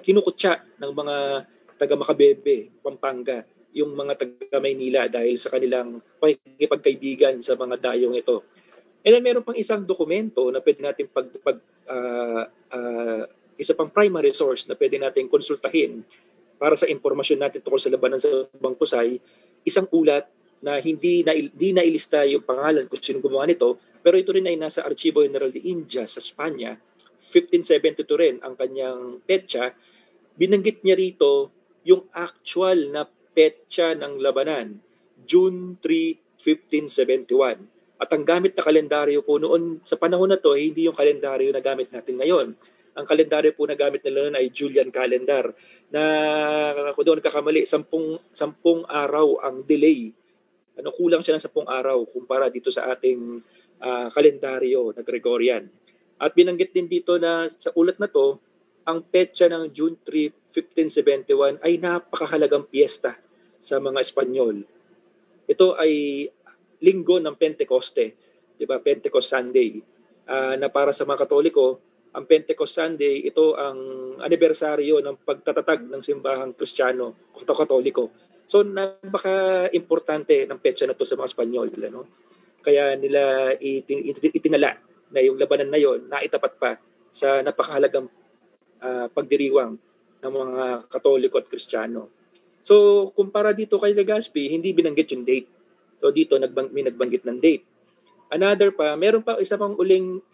kinukutya ng mga taga Macabebe, Pampanga, yung mga taga Maynila dahil sa kanilang pakikipagkaibigan sa mga dayong ito. And then meron pang isang dokumento na pwede natin isa pang primary source na pwede natin konsultahin para sa impormasyon natin tungkol sa labanan sa Bangkusay, isang ulat na hindi nailista yung pangalan kung sino gumawa nito, pero ito rin ay nasa Archivo General de Indias sa Espanya. 1572 rin ang kanyang petsa. Binanggit niya rito yung actual na petsa ng labanan, June 3, 1571. At ang gamit na kalendaryo po noon sa panahon na to, hindi yung kalendaryo na gamit natin ngayon. Ang kalendaryo po na gamit nila noon ay Julian calendar, na kung doon kakamali, 10 araw ang delay. Kulang siya ng 10 araw kumpara dito sa ating kalendaryo na Gregorian. At binanggit din dito na sa ulat na to, ang petsa ng June 3, 1571 ay napakahalagang piyesta sa mga Espanyol. Ito ay linggo ng Pentecoste, di ba? Pentecost Sunday. Na para sa mga Katoliko, ang Pentecost Sunday, ito ang anibersaryo ng pagtatatag ng simbahang Kristiyano o Katoliko. So, napaka-importante ng petsa na to sa mga Espanyol. Kaya nila itinala na yung labanan na yon naitapat pa sa napakahalagang pagdiriwang ng mga Katoliko at Kristiyano. So, kumpara dito kay Legazpi, hindi binanggit yung date. So, dito may nagbanggit ng date. Meron pa isa pang uling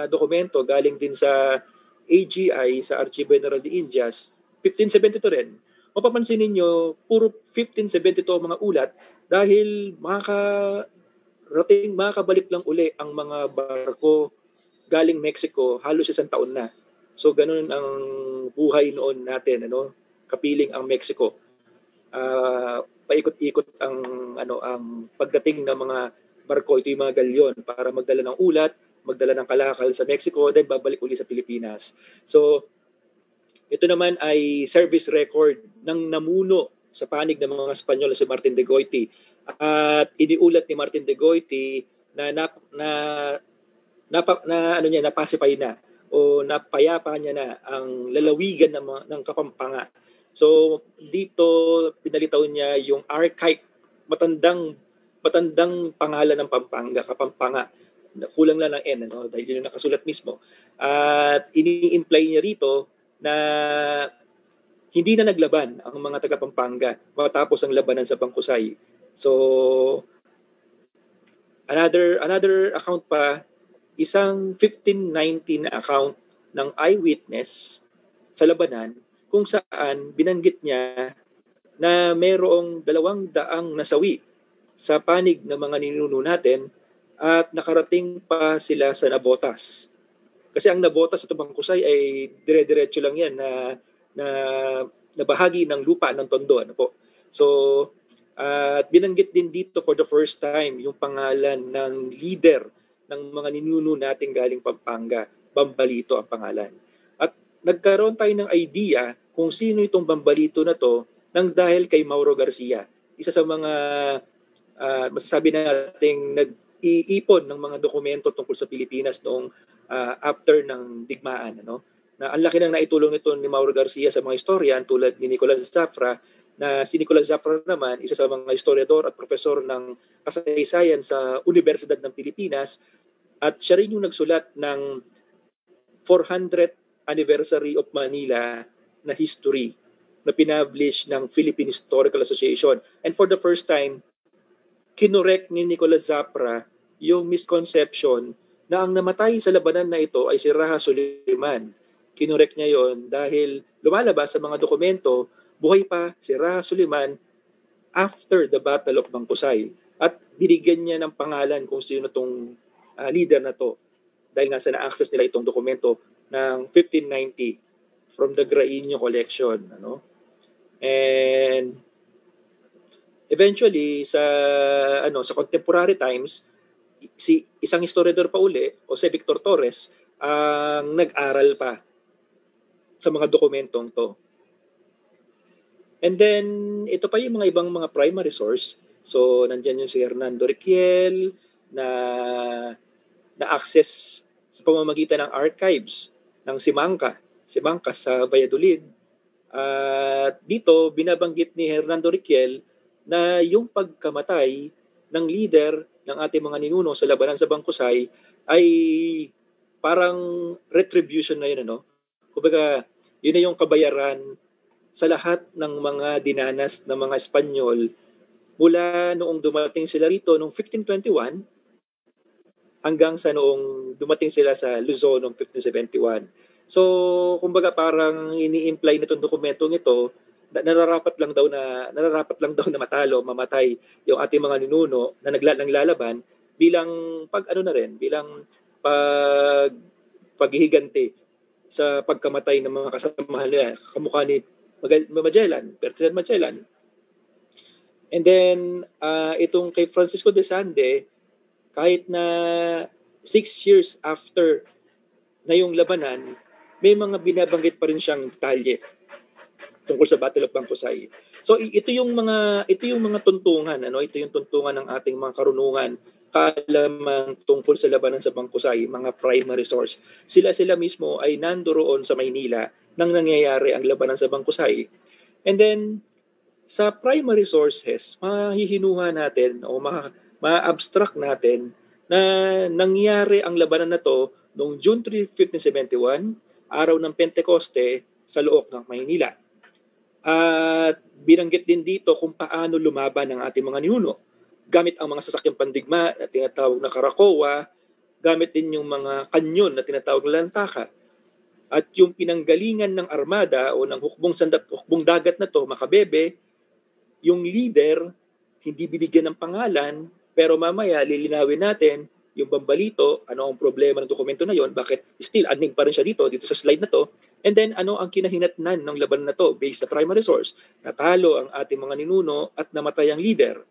dokumento galing din sa AGI, sa Archivo General de Indias, 1572 rin. Mapapansin ninyo, puro 1572 ang mga ulat dahil makakabalik lang uli ang mga barko galing Mexico halos 1 taon na. So ganun ang buhay noon natin, kapiling ang Mexico. Paikot-ikot ang pagdating ng mga barko, ito yung mga galyon para magdala ng ulat, magdala ng kalakal sa Mexico, then babalik uli sa Pilipinas. So ito naman ay service record ng namuno sa panig ng mga Espanyol si Martin de Goiti. At iniulat ni Martin de Goiti na napasipay na o napayapa niya na ang lalawigan ng Kapampangan. So dito pinalitaw niya yung archaic, matandang pangalan ng Pampanga, Kapampangan. Kulang lang ng N, dahil yun yung nakasulat mismo. At ini-imply niya rito na hindi na naglaban ang mga taga Pampanga matapos ang labanan sa Bangkusay. So another account pa, isang 1519 na account ng eyewitness sa labanan kung saan binanggit niya na mayroong 200 nasawi sa panig ng mga ninuno natin at nakarating pa sila sa Nabotas. Kasi ang Nabotas sa Bangkusay ay dire-diretso lang yan na bahagi ng lupa ng Tondo. So, at binanggit din dito for the first time yung pangalan ng leader ng mga ninuno nating galing Pampanga. Bambalito ang pangalan. At nagkaroon tayo ng idea kung sino itong Bambalito na to nang dahil kay Mauro Garcia. Isa sa mga masasabi nating nag-iipon ng mga dokumento tungkol sa Pilipinas noong after ng digmaan. Ano? Na ang laki nang naitulong nito ni Mauro Garcia sa mga historian tulad ni Nicolas Zafra, na si Nicolas Zafra naman, isa sa mga historiador at profesor ng kasaysayan sa Universidad ng Pilipinas, at siya rin yung nagsulat ng 400th anniversary of Manila na history na pinablish ng Philippine Historical Association. And for the first time, kinorek ni Nicolas Zafra yung misconception na ang namatay sa labanan na ito ay si Raha Suliman. Kinorek niya yon dahil lumalabas sa mga dokumento, buhay pa si Raha Suliman after the Battle of Bangkusay. At binigyan niya ng pangalan kung sino itong leader na to. Dahil nga sa na-access nila itong dokumento ng 1590 from the Grainio collection. Ano? And eventually, sa contemporary times, isang historiador pa uli, o si Victor Torres, ang nag-aral pa sa mga dokumentong to. And then, ito pa yung mga ibang mga primary source. So, nandyan yung si Hernando Riquiel na access sa pamamagitan ng archives ng Simangka sa Valladolid. At dito, binabanggit ni Hernando Riquiel na yung pagkamatay ng leader ng ating mga ninuno sa labanan sa Bangkusay ay parang retribution na yun. Ano? Kumbaga, yun na yung kabayaran sa lahat ng mga dinanas ng mga Espanyol mula noong dumating sila rito noong 1521 hanggang sa noong dumating sila sa Luzon noong 1571. So, kumbaga parang ini-imply nitong dokumentong ito na nararapat lang daw na mamatay yung ating mga ninuno na naglalaban bilang bilang paghihiganti sa pagkamatay ng mga kasamahan nila, kamukha ni Ferdinand Magellan. And then, itong kay Francisco de Sande, kahit na 6 years after na yung labanan, may mga binabanggit pa rin siyang detalye tungkol sa Battle of Bangkusay. So ito yung mga tuntungan, ito yung tuntungan ng ating mga karunungan, kaalaman tungkol sa labanan sa Bangkusay, mga primary source. Sila mismo ay nandoon sa Maynila nang nangyayari ang labanan sa Bangkusay. And then sa primary sources, mahihinuha natin o ma-abstract natin na nangyari ang labanan na to noong June 3, 1571, araw ng Pentecoste sa Looc ng Maynila. At binanggit din dito kung paano lumaban ang ating mga ninuno. Gamit ang mga sasakyang pandigma na tinatawag na karakowa, gamit din yung mga kanyon na tinatawag na lantaka. At yung pinanggalingan ng armada o ng hukbong dagat na to, Makabebe, yung leader, hindi binigyan ng pangalan, pero mamaya lilinawin natin yung Bambalito, ano ang problema ng dokumento na yon, bakit still aning pa rin siya dito sa slide na to, and then ano ang kinahinatnan ng laban na to based sa primary source. Natalo ang ating mga ninuno at namatay ang leader.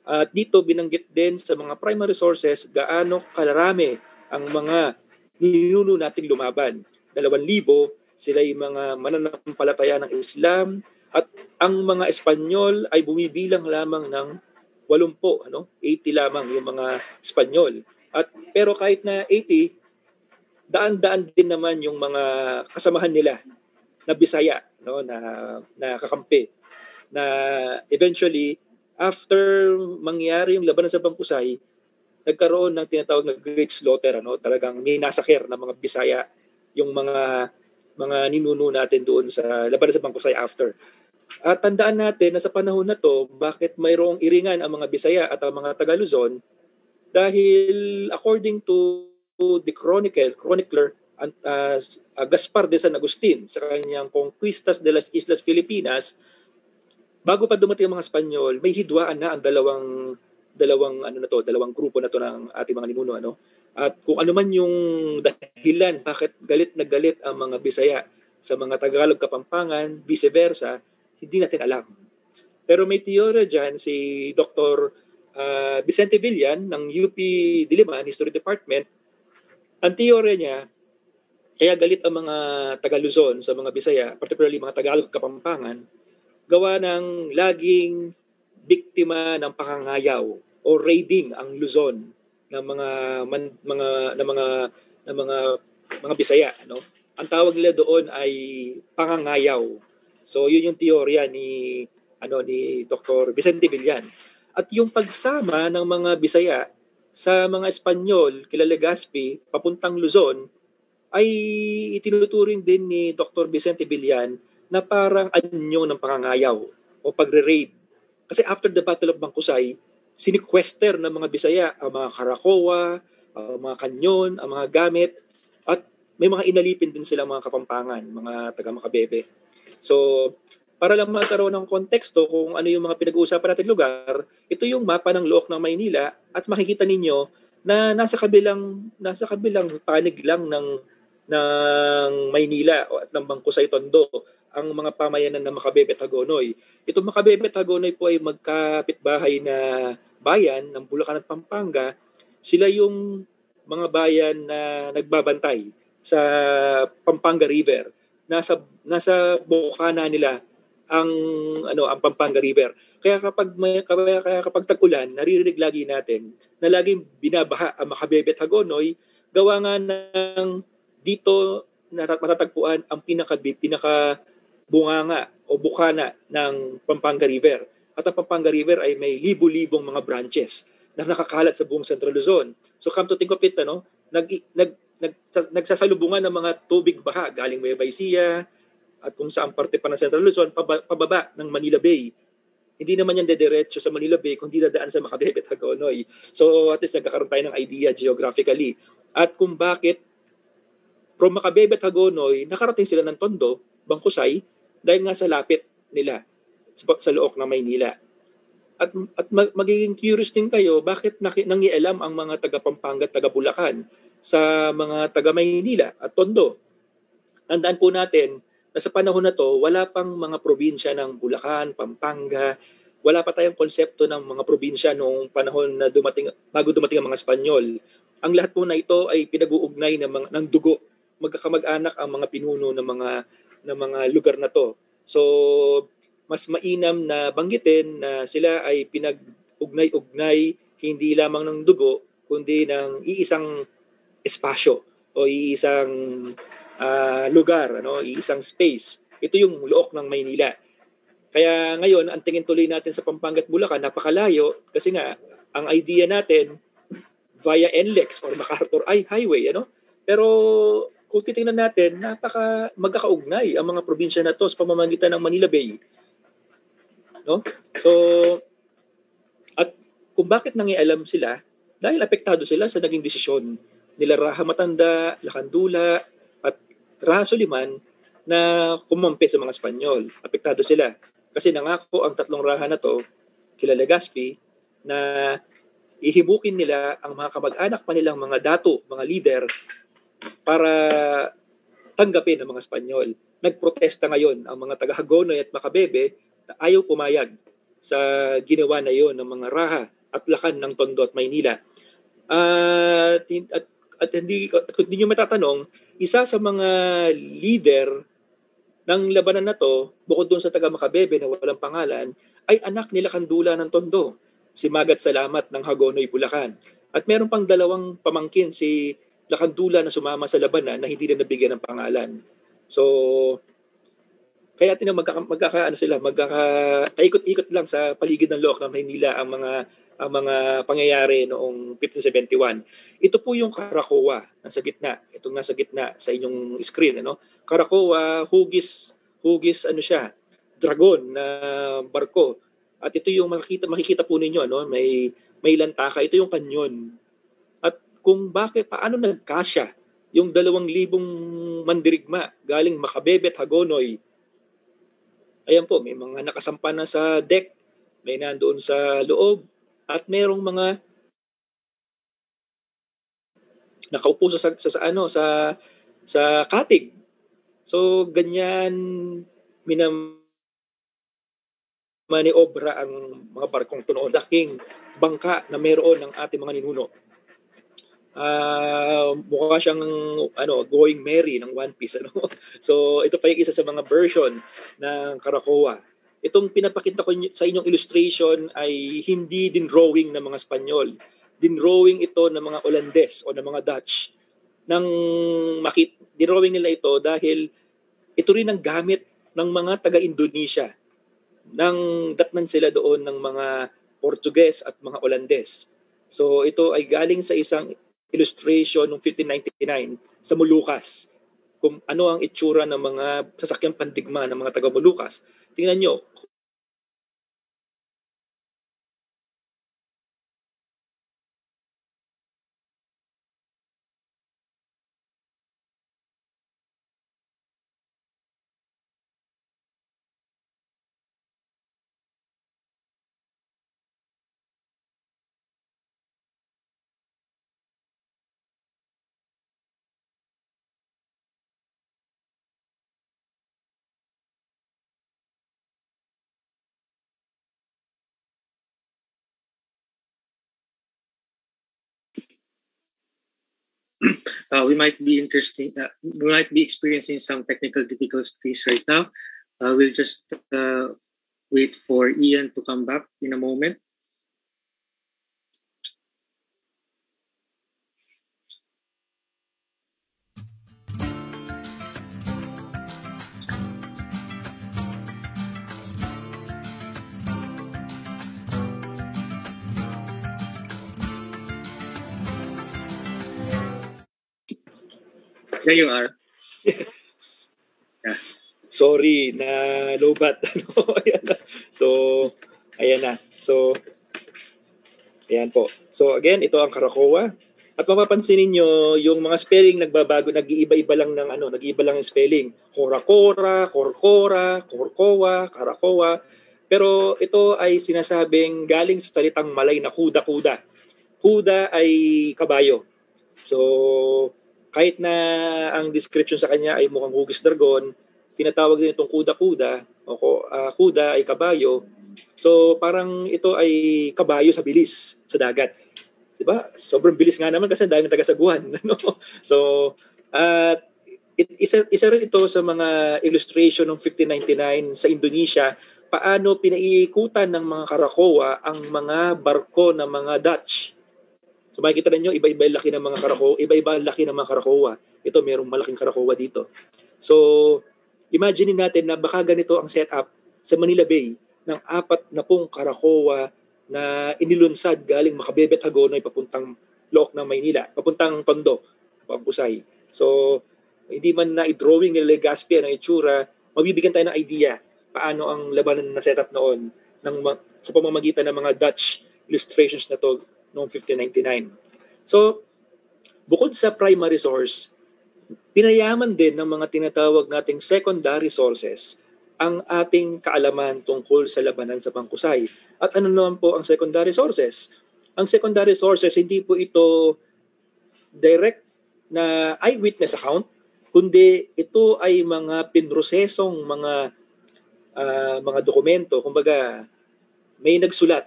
At dito binanggit din sa mga primary sources gaano karami ang mga ninuno nating lumaban. 2,000 sila yung mga mananampalataya ng Islam, at ang mga Espanyol ay bumibilang lamang ng 80, 80 lamang yung mga Espanyol. Pero kahit na 80, daan-daan din naman yung mga kasamahan nila na Bisaya, na kakampi, na eventually after mangyari yung labanan sa Bangkusay, nagkaroon ng tinatawag na great slaughter, talagang minasakir ng mga Bisaya yung mga ninuno natin doon sa labanan sa Bangkusay after. At tandaan natin na sa panahon na to, bakit mayroong iringan ang mga Bisaya at ang mga Taga-Luzon? Dahil according to the chronicler Gaspar de San Agustin sa kanyang Conquistas de las Islas Filipinas, bago pa dumating ang mga Espanyol, may hidwaan na ang dalawang grupo na to ng ating mga ninuno, At kung ano man yung dahilan bakit galit na galit ang mga Bisaya sa mga Tagalog Kapampangan, vice versa, hindi natin alam. Pero may teorya dyan si Dr. Vicente Villan ng UP Diliman History Department. Ang teorya niya, kaya galit ang mga taga-Luzon sa mga Bisaya, particularly mga Tagalog Kapampangan, gawa ng laging biktima ng pangangayaw o raiding ang Luzon ng mga Bisaya, no? Ang tawag nila doon ay pangangayaw. So yun yung teorya ni Dr. Vicente Villan. At yung pagsama ng mga Bisaya sa mga Espanyol kila Legazpi papuntang Luzon ay itinuturing din ni Dr. Vicente Villan na parang anyo ng pangangayaw o pagre-raid. Kasi after the Battle of Bangkusay, sinikwester ng mga Bisaya ang mga karakowa, ang mga kanyon, ang mga gamit, at may mga inalipin din sila mga Kapampangan, mga taga-Makabebe. So, para lang magkaroon ng konteksto kung ano yung mga pinag-uusapan natin lugar, ito yung mapa ng Look ng Maynila at makikita ninyo na nasa kabilang panig lang ng Maynila at ng Bangkusay Tondo ang mga pamayanan ng Makabebe at Hagonoy. Itong Makabebe at Hagonoy po ay magkapitbahay na bayan ng Bulacan at Pampanga. Sila yung mga bayan na nagbabantay sa Pampanga River. Nasa bukana nila ang Pampanga River. Kaya kapag tag-ulan, naririnig lagi natin na laging binabaha ang Makabebe at Hagonoy, gawa nga ng dito matatagpuan ang pinaka bunganga o bukana ng Pampanga River. At ang Pampanga River ay may libo-libong mga branches na nakakalat sa buong Central Luzon. So come to think of it, nagsasalubungan ng mga tubig baha galing Nueva Ecija at kung saan parte pa ng Central Luzon pababa ng Manila Bay. Hindi naman yan dediretso sa Manila Bay kundi dadaan sa Makabebe at Hagonoy. So at least nagkakaroon tayo ng idea geographically. At kung bakit from Makabebe at Hagonoy nakarating sila ng Tondo, Bangkusay, dahil nga sa lapit nila sa Look ng Maynila. At magiging curious din kayo bakit nangialam ang mga taga-Pampanga at taga-Bulacan sa mga taga-Maynila at Tondo. Tandaan po natin na sa panahon na to, wala pang mga probinsya ng Bulacan, Pampanga, wala pa tayong konsepto ng mga probinsya noong panahon na bago dumating ang mga Espanyol. Ang lahat po na ito ay pinag-uugnay ng dugo. Magkakamag-anak ang mga pinuno ng mga lugar na to. So, mas mainam na banggitin na sila ay pinag-ugnay-ugnay hindi lamang ng dugo, kundi ng iisang espasyo o iisang lugar, iisang space. Ito yung Look ng Maynila. Kaya ngayon, ang tingin tuloy natin sa Pampanga at Bulacan, napakalayo kasi nga, ang idea natin via NLEX or MacArthur Highway, Pero kung titingnan natin, magkakaugnay ang mga probinsya na to sa pamamagitan ng Manila Bay. No? So, at kung bakit nangialam sila, dahil apektado sila sa naging desisyon nila Raha Matanda, Lakandula, at Raha Suliman na kumampi sa mga Espanyol. Apektado sila. Kasi nangako ang tatlong Raha na to, kila Legazpi, na ihibukin nila ang mga kamag-anak pa nilang mga dato, mga leader, para tanggapin ang mga Espanyol. Nagprotesta ngayon ang mga taga-Hagonoy at Makabebe na ayaw pumayag sa ginawa na yon ng mga Raha at Lakan ng Tondo at Maynila. At kung hindi nyo matatanong, isa sa mga leader ng labanan na to, bukod doon sa taga-Makabebe na walang pangalan, ay anak ni Lakandula ng Tondo, si Magat Salamat ng Hagonoy, Bulacan. At meron pang dalawang pamangkin, si Lakandula na sumama sa labanan na hindi na nabigyan ng pangalan. So, kaya paikot-ikot lang sa paligid ng Look ng Maynila ang mga pangyayari noong 1571. Ito po yung Karakowa nasa gitna. Itong nasa gitna sa inyong screen, Karakowa, hugis siya, dragon na barko. At ito yung makikita po ninyo, may lantaka. Ito yung kanyon. Kung paano nagkasya yung 2,000 mandirigma galing Makabebe at Hagonoy. Ayan po, may mga nakasampa na sa deck, may nandoon sa loob, at merong mga nakaupo sa katig. So ganyan maniobra ang mga barkong ito noon. Laking bangka na meron ng ating mga ninuno. Mukha siyang going merry ng One Piece. So ito pa yung isa sa mga version ng Caracoa. Itong pinapakita ko sa inyong illustration ay hindi din drawing ng mga Espanyol. Din drawing ito ng mga Olandes o ng mga Dutch. Dinrawing nila ito dahil ito rin ang gamit ng mga taga-Indonesia. Nang datnan sila doon ng mga Portuguese at mga Olandes. So ito ay galing sa isang illustration noong 1599 sa Molucas. Kung ano ang itsura ng mga sasakyang pandigma ng mga taga-Molucas. Tingnan nyo. We might be experiencing some technical difficulties right now. We'll just wait for Ian to come back in a moment. There you are. Yeah. Sorry na lobat. Ayan na. So, ayan na. So, ayan po. So, again, ito ang Caracoa. At mapapansin niyo yung mga spelling nagbabago, nag-iiba-iba lang ng nag-iiba lang ang spelling. Cora-cora, Corcora, Corcoa, Caracoa. Pero ito ay sinasabing galing sa salitang Malay na kuda-kuda. Kuda ay kabayo. So, kahit na ang description sa kanya ay mukhang hugis dragon, tinatawag din itong kuda-kuda, kuda ay kabayo. So parang ito ay kabayo sa bilis sa dagat. Diba? Sobrang bilis nga naman kasi dahil ng taga-saguan. So, isa rin ito sa mga illustration ng 1599 sa Indonesia, paano pinaiikutan ng mga Caracoa ang mga barko ng mga Dutch. So makikita ninyo, iba-iba ang laki ng mga Caracoa, iba-iba ang laki ng mga Caracoa. Ito, mayroong malaking Caracoa dito. So, imagine natin na baka ganito ang setup sa Manila Bay ng 40 Caracoa na inilunsad galing Macabebe at Hagonoy papuntang Look ng Maynila, papuntang Tondo, Bangkusay. So, hindi man na i-drawing ni Legazpi ang itsura, mabibigyan tayo ng idea paano ang labanan na setup noon sa pamamagitan ng mga Dutch illustrations na to noong 1599. So, bukod sa primary source, pinayaman din ng mga tinatawag nating secondary sources ang ating kaalaman tungkol sa labanan sa Bangkusay. At ano naman po ang secondary sources? Ang secondary sources, hindi po ito direct na eyewitness account, kundi ito ay mga pinrosesong mga dokumento. Kumbaga, may nagsulat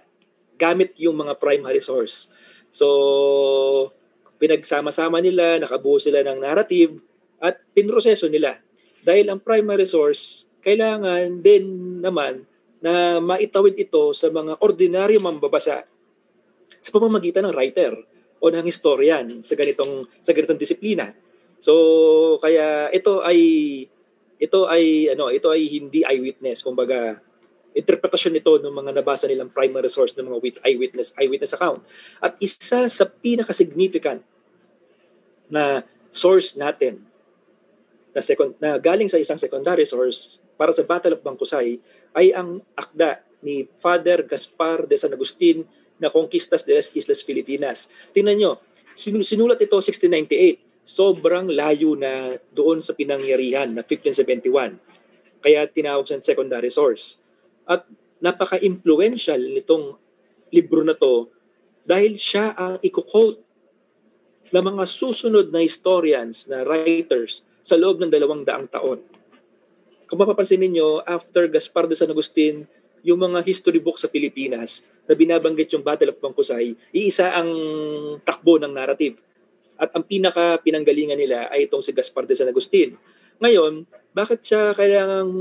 gamit yung mga primary source. So, pinagsama-sama nila, nakabuo sila ng narrative, at pinroseso nila. Dahil ang primary source, kailangan din naman na maitawid ito sa mga ordinaryo mambabasa sa pamamagitan ng writer o ng historian sa ganitong disiplina. So, kaya ito ay hindi eyewitness, kumbaga interpretasyon nito ng mga nabasa nilang primary source ng mga eyewitness account. At isa sa pinaka-significant na source natin na galing sa isang secondary source para sa Battle of Bangkusay ay ang akda ni Father Gaspar de San Agustin na Conquistas de las Islas Filipinas. Tingnan nyo, sinulat ito 1698. Sobrang layo na doon sa pinangyarihan na 1571. Kaya tinawag siyang secondary source. At napaka-influential nitong libro na to dahil siya ang i-quote ng mga susunod na historians, na writers sa loob ng 200 taon. Kung mapapansin ninyo, after Gaspar de San Agustin, yung mga history book sa Pilipinas na binabanggit yung Battle of Bangkusay, iisa ang takbo ng narrative. At ang pinanggalingan nila ay itong si Gaspar de San Agustin. Ngayon, bakit siya kailangang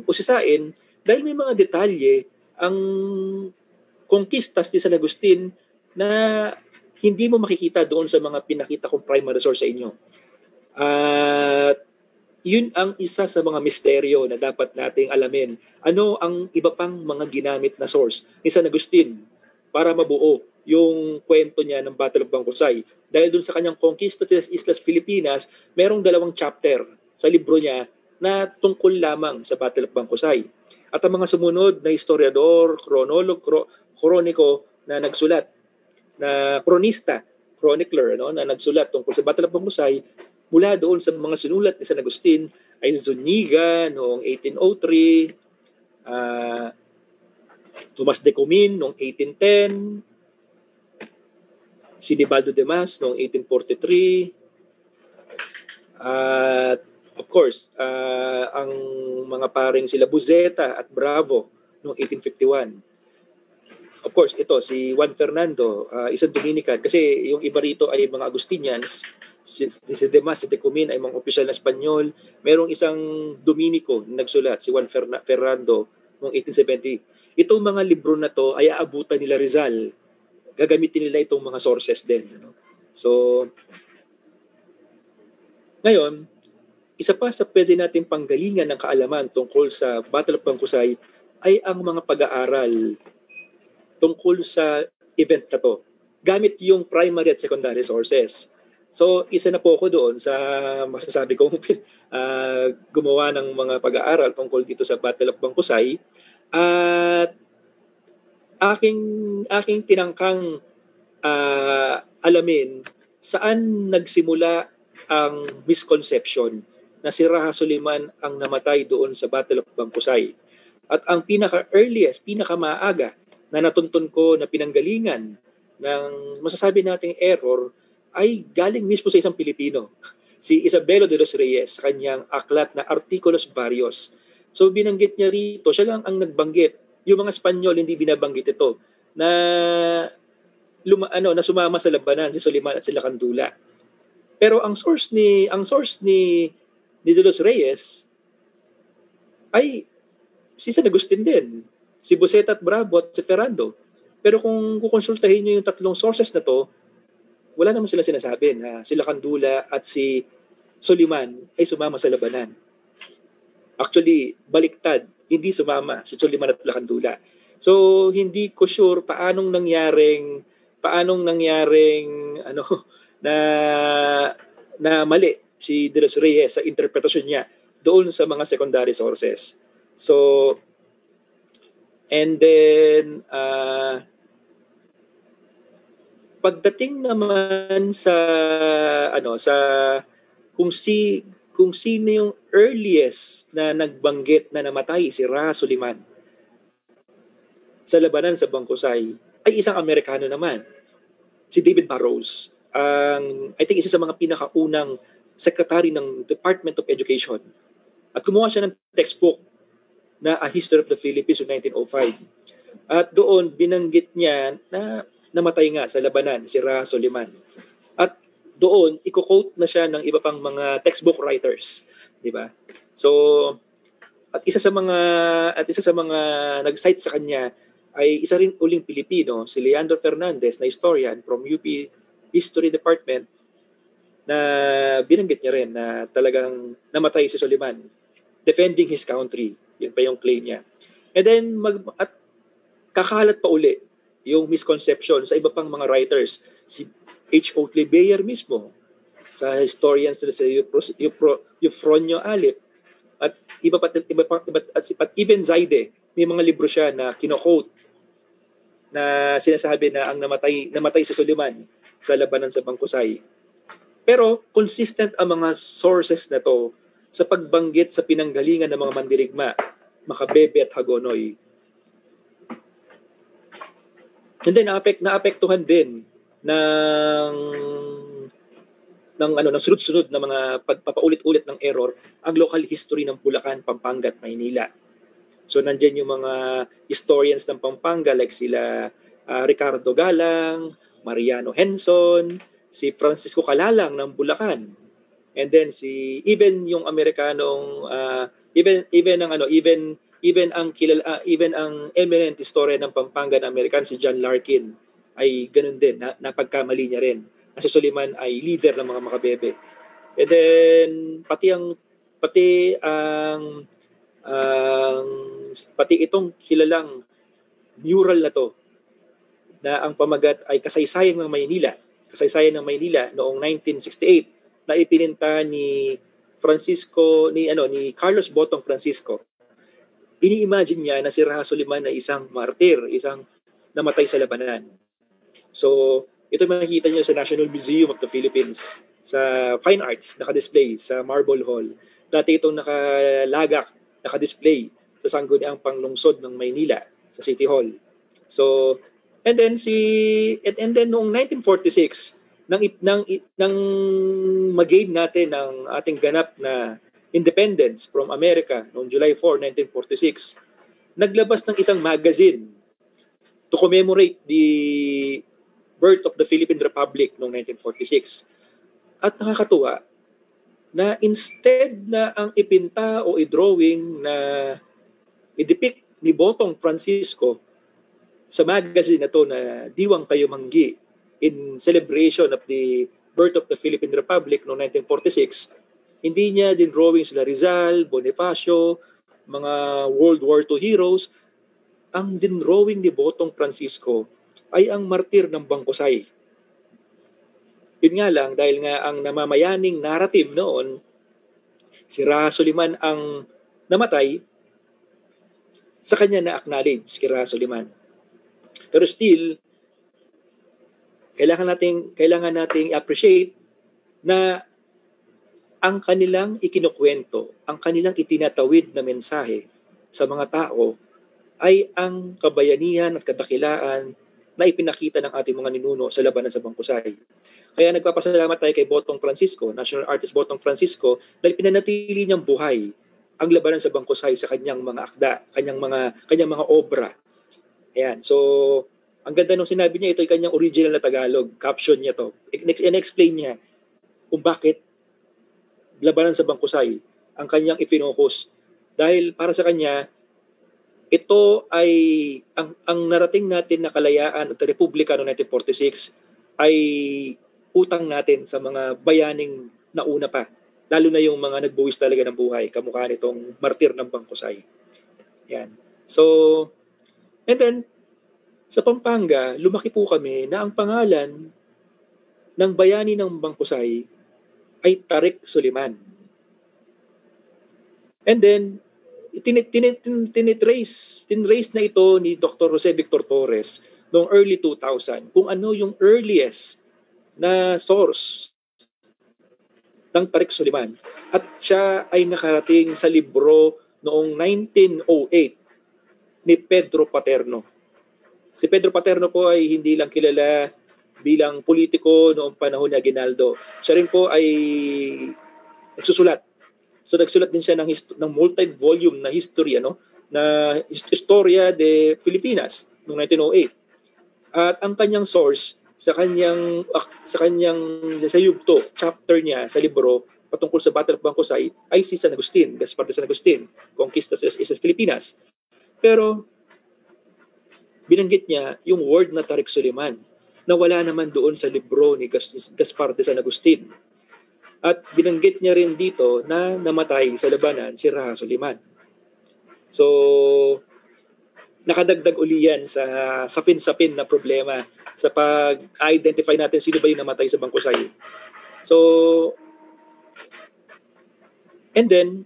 usisain? Dahil may mga detalye ang conquistas ni San Agustin na hindi mo makikita doon sa mga pinakita kong primary source sa inyo. At yun ang isa sa mga misteryo na dapat nating alamin. Ano ang iba pang mga ginamit na source ni San Agustin para mabuo yung kwento niya ng Battle of Bangkusay? Dahil dun sa kanyang conquista sa Islas Filipinas, merong 2 chapter sa libro niya na tungkol lamang sa Battle of Bangkusay. At ang mga sumunod na historiador, kroniko na nagsulat, na chronicler, na nagsulat tungkol sa Battle of Bangkusay, mula doon sa mga sinulat ni San Agustin ay Zuniga noong 1803, Tomas de Comin noong 1810, Sinibaldo de Mas noong 1843, at of course, ang mga paring sila Buzeta at Bravo noong 1851. Of course, ito, si Juan Fernando, isang Dominican, kasi yung iba rito ay mga Agustinians, si De Mas, si De Comin ay mga opisyal na Espanyol. Merong isang Dominico na nagsulat, si Juan Fernando, noong 1870. Itong mga libro na to ay aabutan nila Rizal. Gagamitin nila itong mga sources din. So, ngayon, isa pa sa pwede natin panggalingan ng kaalaman tungkol sa Battle of Bangkusay ay ang mga pag-aaral tungkol sa event na to, gamit yung primary at secondary sources. So, isa na po ako doon sa masasabi kong gumawa ng mga pag-aaral tungkol dito sa Battle of Bangkusay. At aking tinangkang alamin saan nagsimula ang misconception na si Raha Soliman ang namatay doon sa Battle of Bangkusay. At ang pinaka-earliest, pinaka-maaga na natuntun ko na pinanggalingan ng masasabi nating error ay galing mismo sa isang Pilipino, si Isabelo de los Reyes, sa kanyang aklat na Artículos Varios. So binanggit niya rito, siya lang ang nagbanggit. Yung mga Espanyol hindi binabanggit ito na na sumama sa labanan si Soliman at si Lacandula. Pero ang source ni de los Reyes ay si San Agustin din, si Buzeta at Bravo at si Ferrando. Pero kung kukonsultahin niyo yung 3 sources na to, wala naman sila sinasabi na si Lacandula at si Soliman ay sumama sa labanan. Actually, baliktad, hindi sumama si Soliman at Lacandula. So, hindi ko sure paanong nangyaring na mali si De Los Reyes sa interpretasyon niya doon sa mga secondary sources. So, and then pagdating naman sa kung sino yung earliest na nagbanggit na namatay si Raha Soliman sa labanan sa Bangkusay ay isang Amerikano naman, si David Burrows. I think isa sa mga pinakaunang secretary ng Department of Education. At kumuha siya ng textbook na A History of the Philippines in 1905. At doon binanggit niya na namatay nga sa labanan si Raha Soliman. At doon i-quote na siya ng iba pang mga textbook writers, di ba? So at isa sa mga nag-cite sa kanya ay isa rin uling Pilipino, si Leandro Fernandez, na historian from UP History Department, na binanggit niya rin na talagang namatay si Soliman defending his country. Yun pa yung claim niya. And then at kakalat pa uli yung misconception sa iba pang mga writers, si H. Oatley Beyer mismo, sa historians na si Eufronio Alip, at at even Zaide, may mga libro siya na kino-quote na sinasabi na ang namatay si Soliman sa labanan sa Bangkusay. Pero consistent ang mga sources na to sa pagbanggit sa pinanggalingan ng mga mandirigma, Makabebe at Hagonoy. And then naapektuhan din ng sunod-sunod na mga pagpapaulit-ulit ng error ang local history ng Bulacan, Pampanga at Maynila. So nandyan yung mga historians ng Pampanga like sila Ricardo Galang, Mariano Henson, si Francisco Calalang ng Bulacan. And then even yung Amerikanong even ang eminent historian ng Pampanga na Amerikan si John Larkin ay ganun din, napagkamali niya rin. Si Suliman ay leader ng mga Makabebe. And then pati itong kilalang mural na to na ang pamagat ay Kasaysayan ng Maynila. Kasaysayan ng Maynila noong 1968 na ipininta ni Carlos Botong Francisco. Ini-imagine niya na si Raha Suliman ay isang martir, isang namatay sa labanan. So, ito makikita niyo sa National Museum of the Philippines, sa Fine Arts, naka-display sa Marble Hall. Dati itong naka-display sa sangguniang panglungsod ng Maynila, sa City Hall. So, and then noong 1946, nang mag-gain natin ng ating ganap na independence from America noong July 4, 1946, naglabas ng isang magazine to commemorate the birth of the Philippine Republic noong 1946. At nakakatuwa na instead na ang ipinta o i-drawing na i-depict ni Botong Francisco sa magazine na to na Diwang Tayo Manggi in celebration of the birth of the Philippine Republic noong 1946, hindi niya din drawing sila Rizal, Bonifacio, mga World War II heroes. Ang din drawing ni Botong Francisco ay ang martir ng Bangkusay. Yun nga lang, dahil nga ang namamayaning narrative noon, si Raha Suliman ang namatay, sa kanya na-acknowledge si Raha Suliman. Pero still, kailangan nating appreciate na ang kanilang ikinukwento, ang kanilang itinatawid na mensahe sa mga tao ay ang kabayanihan at kadakilaan na ipinakita ng ating mga ninuno sa labanan sa Bangkusay. Kaya nagpapasalamat tayo kay Botong Francisco, national artist Botong Francisco, dahil pinanatili niyang buhay ang labanan sa Bangkusay sa kanyang mga akda, kanyang mga obra. Ayan. So, ang ganda nung sinabi niya, ito ay kanyang original na Tagalog. Caption niya to. In-explain niya kung bakit labanan sa Bangkusay ang kanyang ipinokus. Dahil para sa kanya, ito ay ang narating natin na kalayaan at Republika noong 1946 ay utang natin sa mga bayaning nauna pa. Lalo na yung mga nagbuwis talaga ng buhay, kamukha nitong martir ng Bangkusay. Yan. So, and then, sa Pampanga, lumaki po kami na ang pangalan ng bayani ng Bangkusay ay Tarik Suliman. And then, tinrace na ito ni Dr. Jose Victor Torres noong early 2000 kung ano yung earliest na source ng Tarik Suliman. At siya ay nakarating sa libro noong 1908 ni Pedro Paterno. Si Pedro Paterno po ay hindi lang kilala bilang politiko noong panahon ni Aguinaldo. Siya rin po ay nagsusulat. So nagsulat din siya ng multi-volume na history, na Historia de Filipinas noong 1908. At ang kanyang source sa yugto, chapter niya sa libro patungkol sa Battle of Bangkusay ay si San Agustin, Gaspar de San Agustin, Conquista sa Filipinas. Pero binanggit niya yung word na Tarik Suliman na wala naman doon sa libro ni Gaspar de San Agustin. At binanggit niya rin dito na namatay sa labanan si Raha Suliman. So, nakadagdag uli yan sa sapin-sapin na problema sa pag-identify natin sino ba yung namatay sa Bangkusay. So, and then,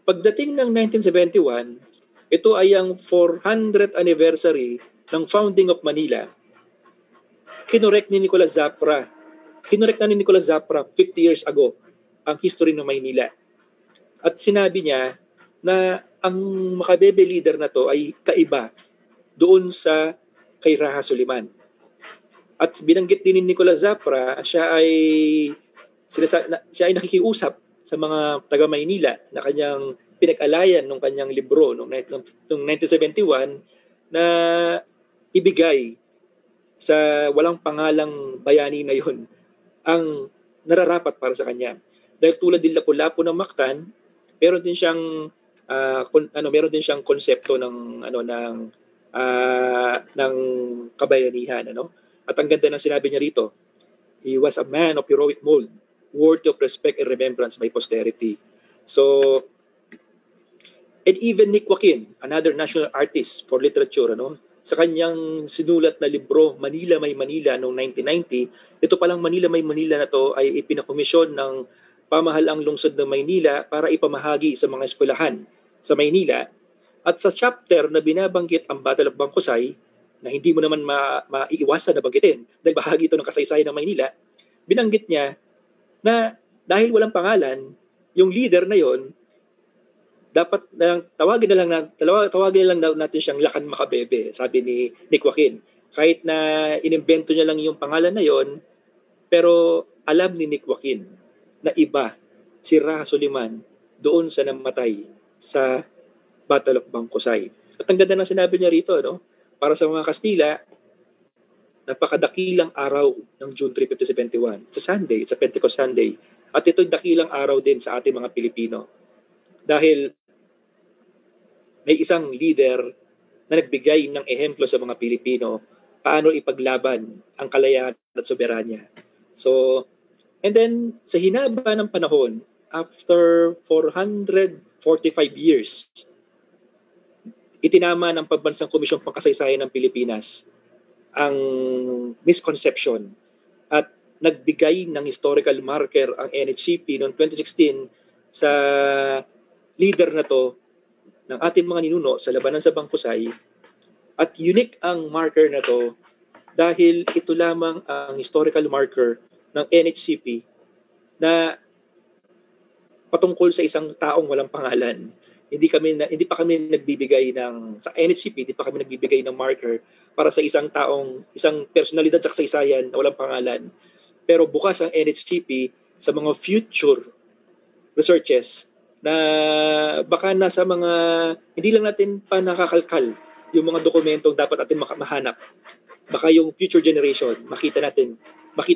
pagdating ng 1971, ito ay ang 400th anniversary ng founding of Manila. Kinorek na ni Nicolas Zapra 50 years ago ang history ng Maynila. At sinabi niya na ang Makabebe leader na to ay kaiba doon sa kay Raha Suliman. At binanggit din ni Nicolas Zapra, siya ay nakikiusap sa mga taga Maynila na kanyang pinag-alayan ng kanyang libro noong 1971 na ibigay sa walang pangalang bayani na yon ang nararapat para sa kanya. Dahil tulad din Lapu-Lapu ng Mactan, meron din siyang meron din siyang konsepto ng ng kabayanihan, At ang ganda ng sinabi niya rito, he was a man of heroic mold, worthy of respect and remembrance by posterity. So, and even Nick Joaquin, another national artist for literature, sa kanyang sinulat na libro, Manila May Manila noong 1990, ito palang Manila May Manila na to ay ipinakomisyon ng pamahalaang lungsod ng Maynila para ipamahagi sa mga eskwelahan sa Maynila. At sa chapter na binabanggit ang Battle of Bangkusay, na hindi mo naman maiiwasan na banggitin dahil bahagi ito ng kasaysayan ng Maynila, binanggit niya na dahil walang pangalan, yung leader na yon dapat tawagin na lang natin siyang Lakan Makabebe, sabi ni Nick Joaquin. Kahit na inimbento niya lang yung pangalan na yon, pero alam ni Nick Joaquin na iba si Raha Soliman doon sa namatay sa Battle of Bangkusay. At ang ganda ng sinabi niya rito, para sa mga Kastila, napakadakilang araw ng June 3, 1571. It's a Sunday, it's a Pentecost Sunday. At ito'y dakilang araw din sa ating mga Pilipino. Dahil may isang leader na nagbigay ng ehemplo sa mga Pilipino paano ipaglaban ang kalayaan at soberanya. So, and then sa hinaba ng panahon, after 445 years, itinama ng Pambansang Komisyon Pangkasaysayan ng Pilipinas ang misconception at nagbigay ng historical marker ang NHCP noong 2016 sa leader na to ng ating mga ninuno sa labanan sa Bangkusay. At unique ang marker na to dahil ito lamang ang historical marker ng NHCP na patungkol sa isang taong walang pangalan. Hindi pa kami nagbibigay sa NHCP, hindi pa kami nagbibigay ng marker para sa isang personalidad sa kasaysayan na walang pangalan. Pero bukas ang NHCP sa mga future researches na baka nasa mga, hindi lang natin pa nakakalkal yung mga dokumentong dapat natin mahanap. Baka yung future generation, makita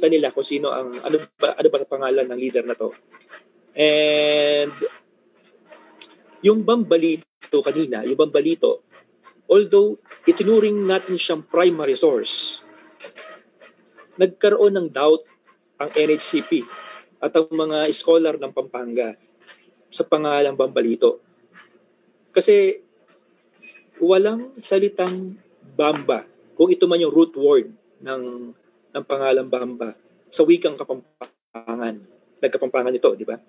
nila kung sino ano ba pangalan ng leader na to. And yung Bambalito kanina, although itinuring natin siyang primary source, nagkaroon ng doubt ang NHCP at ang mga scholar ng Pampanga sa pangalang Bambalito. Kasi walang salitang Bamba, kung ito man yung root word ng pangalang Bamba sa wikang Kapampangan. Nagkapampangan ito, di ba?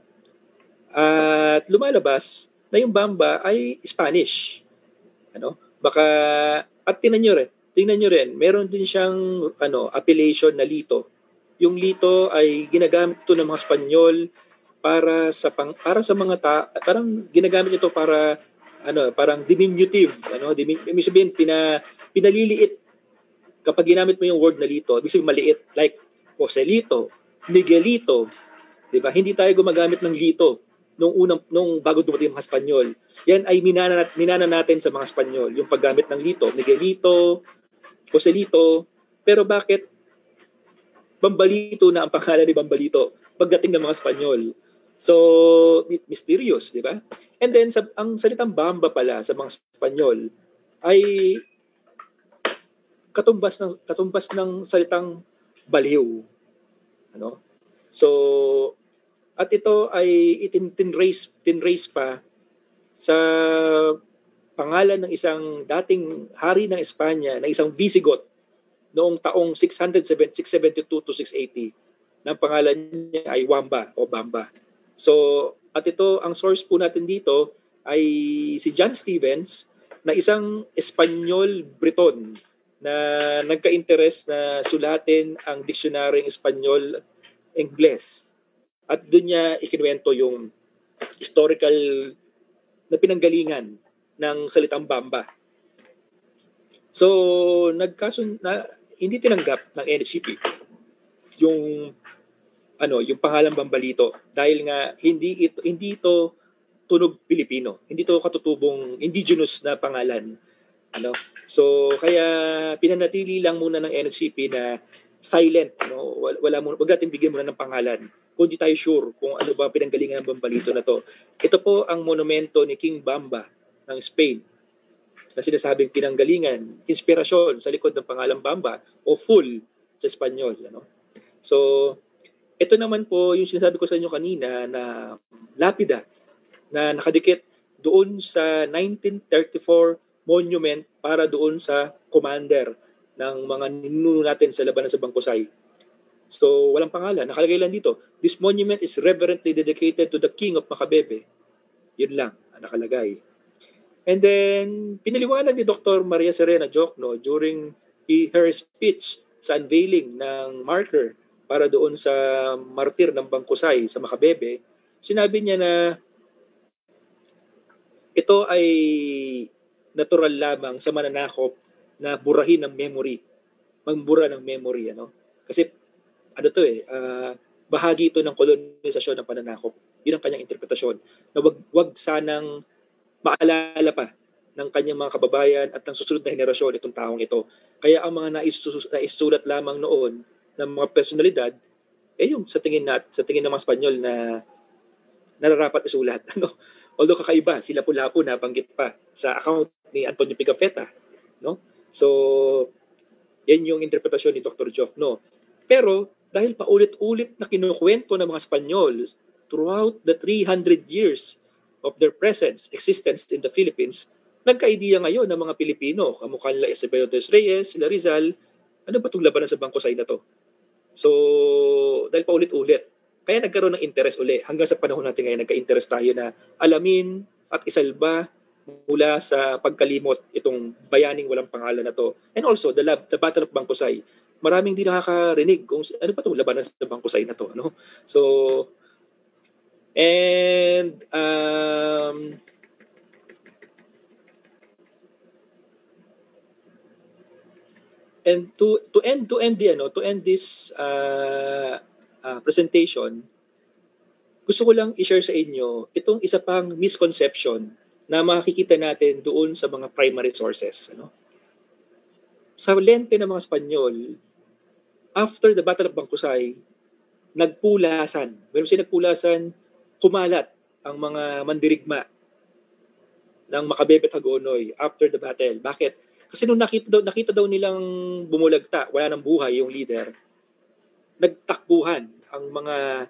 At lumalabas na yung Bamba ay Spanish. At tingnan nyo rin, meron din siyang appellation na Lito. Yung Lito ay ginagamit ito ng mga Espanyol para sa mga parang ginagamit ito para parang diminutive, ibig sabihin pinaliliit. Kapag ginamit mo yung word na Lito, ibig sabihin maliit, like Joselito, Miguelito, di ba? Hindi tayo gumagamit ng Lito nung bago dumating ang mga Espanyol. Yan ay minana natin sa mga Espanyol, yung paggamit ng Lito, Miguelito, Joselito. Pero bakit Bambalito na ang pangalan ni Bambalito pagdating ng mga Espanyol? So, mysterious, di ba? And then, ang salitang Bamba pala sa mga Espanyol ay katumbas ng salitang baliw. So, at ito ay tinrace pa sa pangalan ng isang dating hari ng Espanya, na isang Visigot noong taong 672 to 680. Na pangalan niya ay Wamba o Bamba. So, at ito, ang source po natin dito ay si John Stevens, na isang Espanyol-Briton na nagka-interest na sulatin ang diksyonaryo Espanyol-Ingles. At doon niya ikinuwento yung historical na pinanggalingan ng salitang Bamba. So, hindi tinanggap ng NHCP yung pangalang Bambalito dahil nga hindi ito tunog Pilipino. Hindi to katutubong indigenous na pangalan. Ano? So kaya pinanatili lang muna ng NHCP na silent, no? Wala mo, wag natin bigyan muna ng pangalan. Kung di tayo sure kung ano ba pinanggalingan ng Bambalito na to. Ito po ang monumento ni King Bamba ng Spain na sinasabing pinanggalingan, inspirasyon sa likod ng pangalang Bamba o full sa Espanyol. Ano? So, ito naman po yung sinasabi ko sa inyo kanina na lapida na nakadikit doon sa 1934 monument para doon sa commander ng mga ninuno natin sa labanan sa Bangkusay. So, walang pangalan. Nakalagay lang dito, this monument is reverently dedicated to the King of Macabebe. Yun lang ang nakalagay. And then, pinaliwanag ni Dr. Maria Serena Jokno during her speech sa unveiling ng marker para doon sa martir ng Bangkusay sa Macabebe, sinabi niya na ito ay natural lamang sa mananakop na burahin ng memory, magbura ng memory. Ano? Kasi bahagi ito ng kolonisasyon ng pananakop. Yun ang kanyang interpretasyon. Na wag sanang maalala pa ng kanyang mga kababayan at ng susunod na henerasyon itong taong ito. Kaya ang mga naisulat lamang noon ng mga personalidad, yung sa tingin ng mga Espanyol na nararapat isulat. Ano? Although kakaiba, si Lapu-Lapu nabanggit pa sa account ni Antonio Pigafetta. No? So, yan yung interpretasyon ni Dr. Jokno. Pero, dahil paulit-ulit na kinukwento ng mga Espanyol throughout the 300 years of their existence in the Philippines, nagka-idea ngayon ng mga Pilipino, kamukha nila Eusebio dos Reyes, sila Rizal, ano ba itong labanan sa Bangkusay na to? So, dahil paulit-ulit, kaya nagkaroon ng interest uli. Hanggang sa panahon natin ngayon, nagka-interest tayo na alamin at isalba mula sa pagkalimot itong bayaning walang pangalan na to. And also, the Battle of Bangkusay. Maraming di nakakarinig kung ano pa itong labanan sa Bangkusay na to. Ano? So, and to end this presentation, gusto ko lang i-share sa inyo itong isa pang misconception na makikita natin doon sa mga primary sources. Ano? Sa lente ng mga Espanyol, after the Battle of Bangkusay, nagpulasan. Meron siya nagpulasan, kumalat ang mga mandirigma ng Macabebe at Hagonoy after the battle. Bakit? Kasi nung nakita daw nilang bumulagta, wala nang buhay yung leader, nagtakbuhan ang mga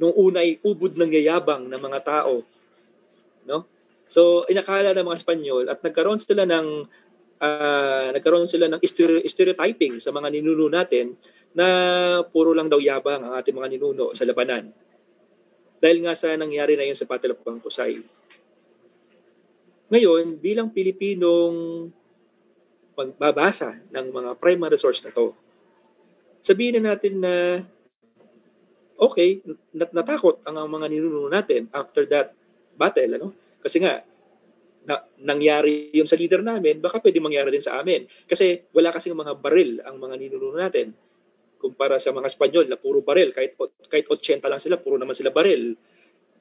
nung una ay ubod ng yayabang ng mga tao. No? So, inakala ng mga Espanyol at nagkaroon sila ng stereotyping sa mga ninuno natin na puro lang daw yabang ang ating mga ninuno sa labanan. Dahil nga sa nangyari na yun sa Battle of Bangkusay. Ngayon, bilang Pilipinong magbabasa ng mga primary source na to, sabihin na natin na okay, natakot ang mga ninuno natin after that battle. Ano? Kasi nga, nangyari yun sa leader namin, baka pwede mangyari din sa amin. Kasi wala kasing mga baril ang mga ninuno natin. Kumpara sa mga Espanyol na puro baril, kahit 80 lang sila, puro naman sila baril.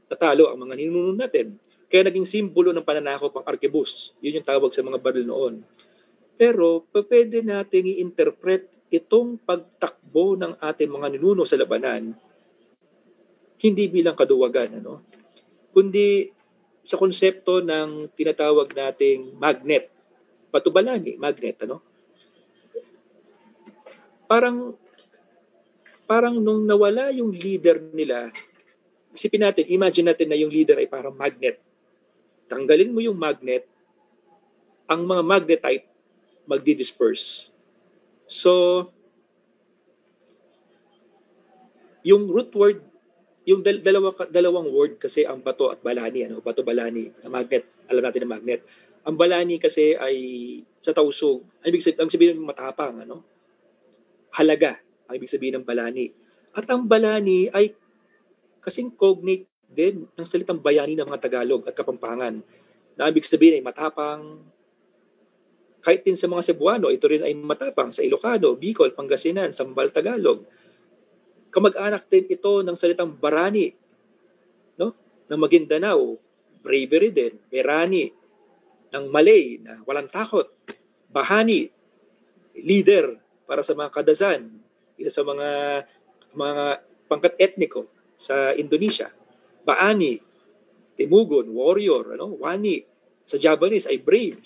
Natalo ang mga ninuno natin. Kaya naging simbolo ng pananakop ang arkebus. Yun yung tawag sa mga baril noon. Pero pwede natin i-interpret itong pagtakbo ng ating mga ninuno sa labanan hindi bilang kaduwagan, ano? Kundi sa konsepto ng tinatawag nating magnet. Patubalani, magnet, ano? Parang nung nawala yung leader nila, isipin natin, imagine natin na yung leader ay parang magnet. Tanggalin mo yung magnet, ang mga magnetite magdi-disperse. So, yung root word, yung dalawang word kasi ang bato at balani, ano? Bato, balani, na magnet, alam natin na magnet. Ang balani kasi ay sa tausog. Ang sabihin ng matapang, ano? Halaga, ang ibig sabihin ng balani. At ang balani ay kasing cognate din ng salitang bayani ng mga Tagalog at Kapampangan. Na ibig sabihin ay matapang. Kahit din sa mga Cebuano, ito rin ay matapang sa Ilocano, Bicol, Pangasinan, Sambal, Tagalog. Kamag-anak din ito ng salitang barani, no? Ng Maguindanao, bravery din. Berani, ng Malay na walang takot. Bahani, leader para sa mga Kadazan, isa sa mga pangkat etniko sa Indonesia. Baani, Timugon, warrior, Wani, sa Javanese ay brave.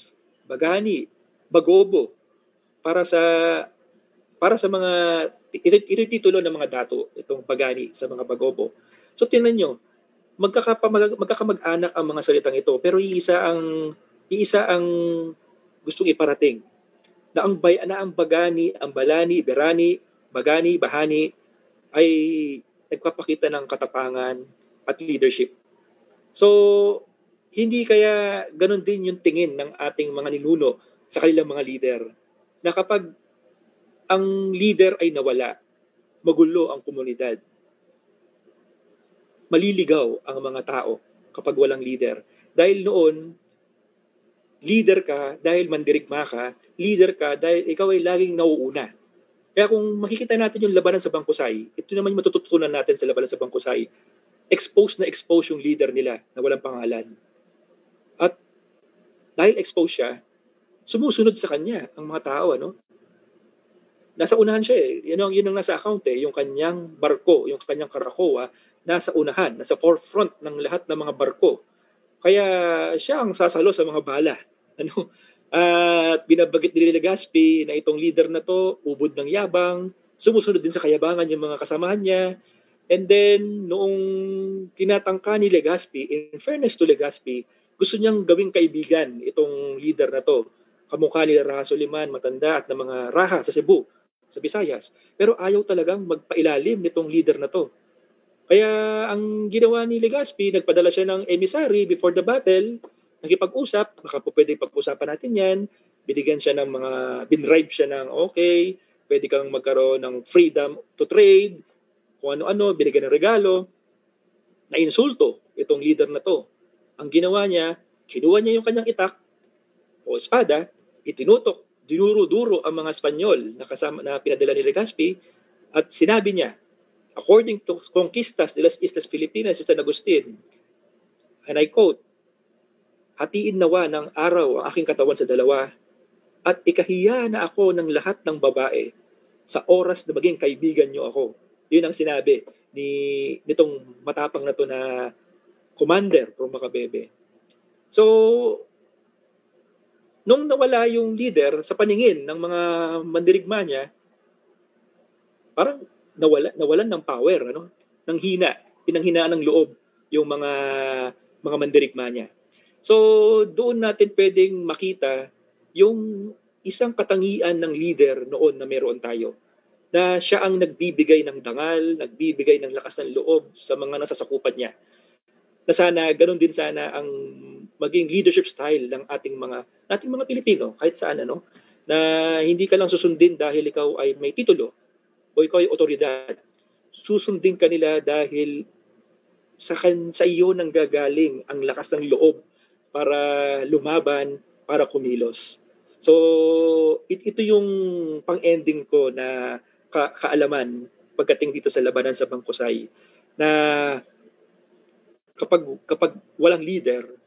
Bagani, Bagobo, para sa mga ito titulo ng mga dato, itong Bagani sa mga Bagobo. So tingnan nyo, magkakamag-anak ang mga salitang ito, pero iisa ang gustong iparating na ang Bagani, ang Balani, Berani, Bagani, Bahani ay nagpapakita ng katapangan at leadership. So, hindi kaya ganun din yung tingin ng ating mga ninuno sa kanilang mga leader na kapag ang leader ay nawala, magulo ang komunidad. Maliligaw ang mga tao kapag walang leader. Dahil noon, leader ka dahil mandirigma ka, leader ka dahil ikaw ay laging nauuna. Kaya kung makikita natin yung labanan sa Bangkusay, ito naman yung matututunan natin sa labanan sa Bangkusay. Expose yung leader nila na walang pangalan. At dahil expose siya, sumusunod sa kanya ang mga tao, Nasa unahan siya Yun ang nasa account yung kanyang barko, yung kanyang karakoa, nasa unahan, nasa forefront ng lahat ng mga barko. Kaya siya ang sasalo sa mga bala. At binabagit ni Legazpi na itong leader na to, ubod ng yabang, sumusunod din sa kayabangan yung mga kasamahan niya. And then, noong tinatangka ni Legazpi, in fairness to Legazpi, gusto niyang gawing kaibigan itong leader na to. Kamukha ni Raha Soliman, matanda, at ng mga Raha sa Cebu, sa Visayas. Pero ayaw talagang magpailalim nitong leader na to. Kaya ang ginawa ni Legazpi, nagpadala siya ng emissary before the battle, nakipag-usap, baka po pwede pag-usapan natin yan, binigyan siya ng binribe siya ng okay, pwede kang magkaroon ng freedom to trade, kung ano-ano, binigyan ng regalo, na insulto itong leader na to. Ang ginawa niya, kinuha niya yung kanyang itak o espada, itinutok, dinuro-duro ang mga Espanyol na pinadala ni Legazpi at sinabi niya, according to Conquistas de las Islas Filipinas, San Agustin, and I quote, hatiin nawa ng araw ang aking katawan sa dalawa at ikahiya na ako ng lahat ng babae sa oras na maging kaibigan niyo ako. Yun ang sinabi nitong matapang na to na commander from Macabebe. So, nung nawala yung leader sa paningin ng mga mandirigma niya, parang nawalan ng power, ng hina, pinanghinaan ng loob yung mga mandirigma niya. So, doon natin pwedeng makita yung isang katangian ng leader noon na meron tayo. Na siya ang nagbibigay ng dangal, nagbibigay ng lakas ng loob sa mga nasasakupan niya. Na sana, ganun din sana ang maging leadership style ng ating mga Pilipino, kahit saan, na hindi ka lang susundin dahil ikaw ay may titulo o ikaw ay otoridad. Susundin ka nila dahil sa iyo nang gagaling ang lakas ng loob para lumaban, para kumilos. So, ito yung pang-ending ko na kaalaman pagdating dito sa labanan sa Bangkusay na kapag walang leader,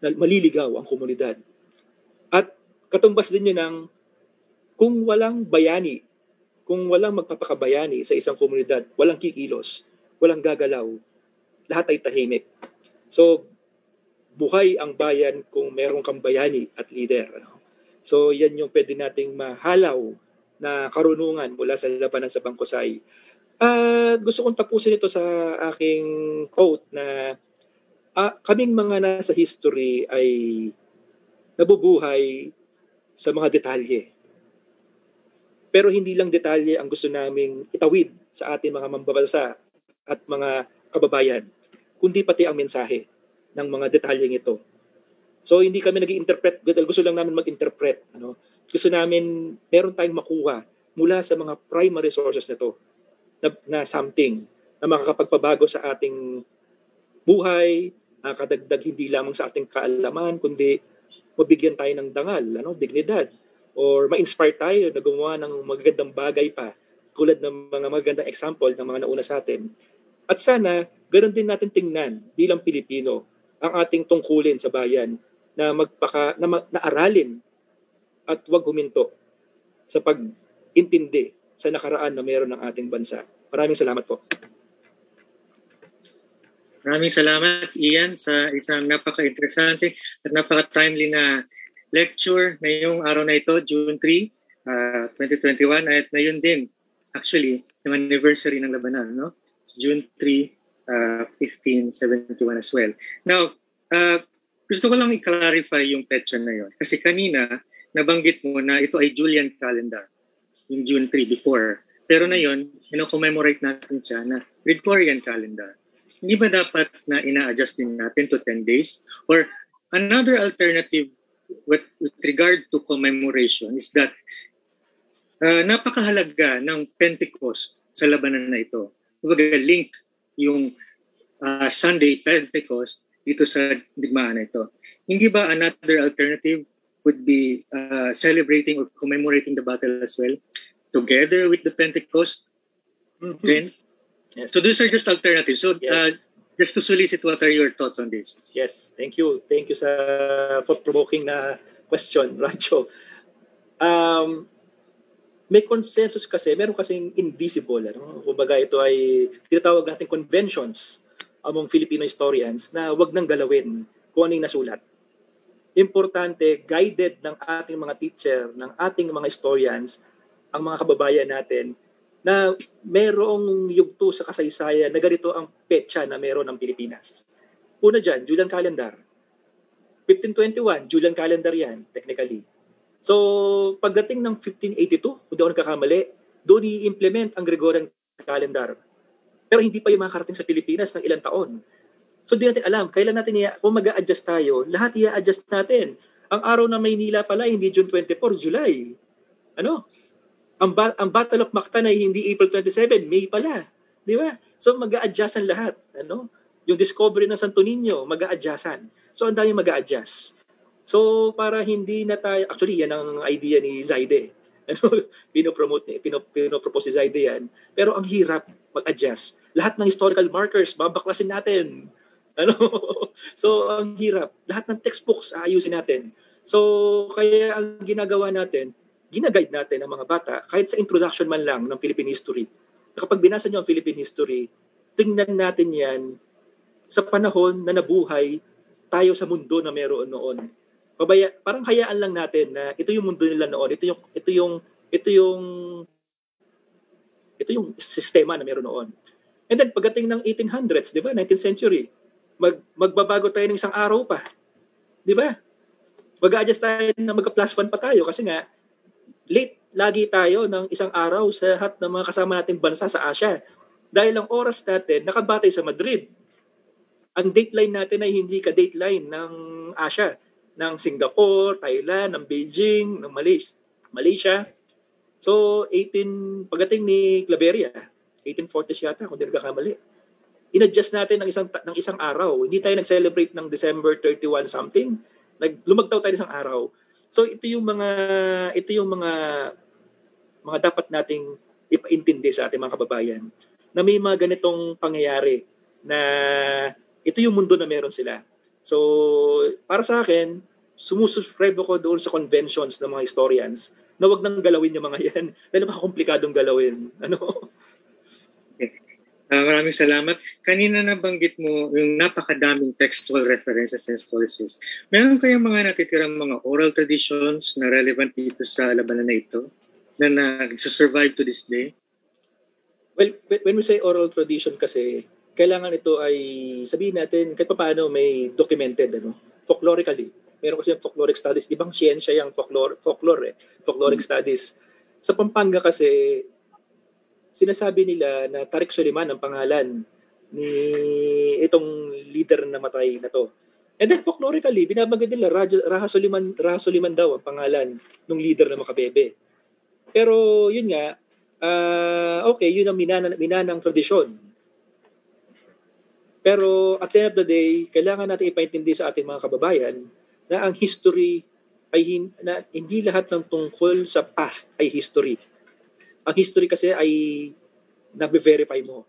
maliligaw ang komunidad. At katumbas din yun ng kung walang bayani, kung walang magpapakabayani sa isang komunidad, walang kikilos, walang gagalaw, lahat ay tahimik. So, buhay ang bayan kung meron kang bayani at leader. So, yan yung pwede nating mahalaw na karunungan mula sa labanan sa Bangkusay. Gusto kong tapusin ito sa aking quote na kaming mga nasa history ay nabubuhay sa mga detalye. Pero hindi lang detalye ang gusto naming itawid sa ating mga mambabansa at mga kababayan, kundi pati ang mensahe ng mga detalyeng ito. So hindi kami nag-i-interpret, gusto lang namin mag-interpret. Gusto namin meron tayong makuha mula sa mga primary sources na ito. Na something na makakapagpabago sa ating buhay, nakakadagdag hindi lamang sa ating kaalaman, kundi mabigyan tayo ng dangal, dignidad, or ma-inspire tayo na gumawa ng magagandang bagay pa, tulad ng mga magagandang example ng mga nauna sa atin. At sana, Ganon din natin tingnan bilang Pilipino ang ating tungkulin sa bayan na na aralin at huwag huminto sa pag-intindi sa nakaraan na meron ng ating bansa. Maraming salamat po. Maraming salamat, Ian, sa isang napaka-interesante at napaka-timely na lecture ngayong araw na ito, June 3, 2021. At ngayon din, actually, yung anniversary ng labanan, no? June 3, 1571 as well. Now, gusto ko lang i-clarify yung petsa na yun. Kasi kanina, nabanggit mo na ito ay Julian calendar, yung June 3 before. Pero na yun, commemorate natin siya na Gregorian calendar. Hindi ba dapat na ina-adjust din natin to 10 days? Or another alternative with regard to commemoration is that napakahalaga ng Pentecost sa labanan na ito. Kumbaga, link yung Sunday Pentecost dito sa digmaan na ito. Hindi ba another alternative would be celebrating or commemorating the battle as well together with the Pentecost? Then, yes. So these are just alternatives. So yes. Just to solicit, what are your thoughts on this? Yes, thank you. Thank you for provoking na question, Rancho. May consensus kasi, meron kasing invisible. Kumbaga ito ay tinatawag natin conventions among Filipino historians na wag nang galawin kung ano yung nasulat. Importante, guided ng ating mga teacher, ng ating mga historians, ang mga kababayan natin, na merong yugto sa kasaysayan na ganito ang petsa na meron ng Pilipinas. Una dyan, Julian calendar. 1521, Julian calendar yan, technically. So, pagdating ng 1582, kung di ako nagkakamali, doon i-implement ang Gregorian calendar. Pero hindi pa yung makakarating sa Pilipinas ng ilang taon. So, di natin alam, kailan natin kung mag-a-adjust tayo, lahat i-a-adjust natin. Ang araw ng Maynila pala, hindi June 24, July. Ano? Ang Battle of Mactan ay hindi April 27, May pala. Di ba? So, mag-a-adjustan lahat. Ano? Yung discovery ng Santo Niño, mag-a-adjustan. So, ang dami mag-a-adjust. So, para hindi na tayo, actually, yan ang idea ni Zaide. Ano? Pinopropose ni Zaide yan. Pero ang hirap mag-adjust. Lahat ng historical markers, babaklasin natin. Ano? So, ang hirap. Lahat ng textbooks, aayusin natin. So, kaya ang ginagawa natin, ginaguide natin ang mga bata, kahit sa introduction man lang ng Philippine history. Kapag binasa nyo ang Philippine history, tingnan natin yan sa panahon na nabuhay tayo sa mundo na meron noon. Parang hayaan lang natin na ito yung mundo nila noon, ito yung sistema na meron noon. And then pagdating ng 1800s, 'di ba, 19th century, magbabago tayo ng isang araw pa. 'Di ba? Mag-a-adjust tayo na magka+1 pa tayo kasi nga late lagi tayo ng isang araw sa lahat ng mga kasama nating bansa sa Asia. Dahil ang oras natin nakabatay sa Madrid. Ang dateline natin ay hindi ka-dateline ng Asia, ng Singapore, Thailand, ng Beijing, ng Malaysia. So, pagdating ni Claveria, 1840s yata, kung di nagkakamali. In-adjust natin ng isang araw. Hindi tayo nag-celebrate ng December 31 something. Lumagtaw tayo isang araw. So, ito yung mga dapat nating ipaintindi sa ating mga kababayan na may mga ganitong pangyayari na ito yung mundo na meron sila. So, para sa akin, sumusubscribe ako doon sa conventions ng mga historians na wag nang galawin yung mga yan. Dahil napaka-komplikadong galawin. Ano? Okay. Maraming salamat. Kanina nabanggit mo yung napakadaming textual references and sources. Meron kayang mga natitirang mga oral traditions na relevant dito sa labanan na ito na nag-survive to this day? Well, when we say oral tradition kasi, kailangan ito ay sabihin natin kahit paano may documented, folklorically. Meron kasi yung folkloric studies, ibang siyensya yung folkloric studies. Sa Pampanga kasi, sinasabi nila na Tariq Soliman ang pangalan ni itong leader na matay na to. And then folklorically, binabanggit nila Raha Soliman daw ang pangalan ng leader na Makabebe. Pero yun nga, okay, yun ang minanang tradisyon. Pero at the end of the day, kailangan natin ipaintindi sa ating mga kababayan na ang history ay hindi lahat ng tungkol sa past ay history. Ang history kasi ay nabe-verify mo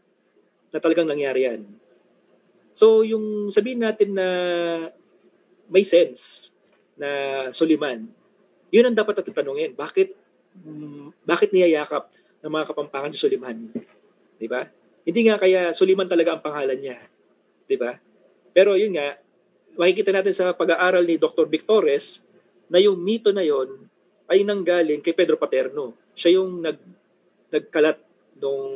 na talagang nangyari yan. So yung sabihin natin na may sense na Suliman, yun ang dapat natin tanungin. Bakit niyayakap ng mga Kapampangan si Suliman? Di ba? Hindi nga kaya Suliman talaga ang pangalan niya. Di ba? Pero yun nga, makikita natin sa pag-aaral ni Dr. Vic Torres na yung mito na yon ay nanggaling kay Pedro Paterno. Siya yung nagkalat nung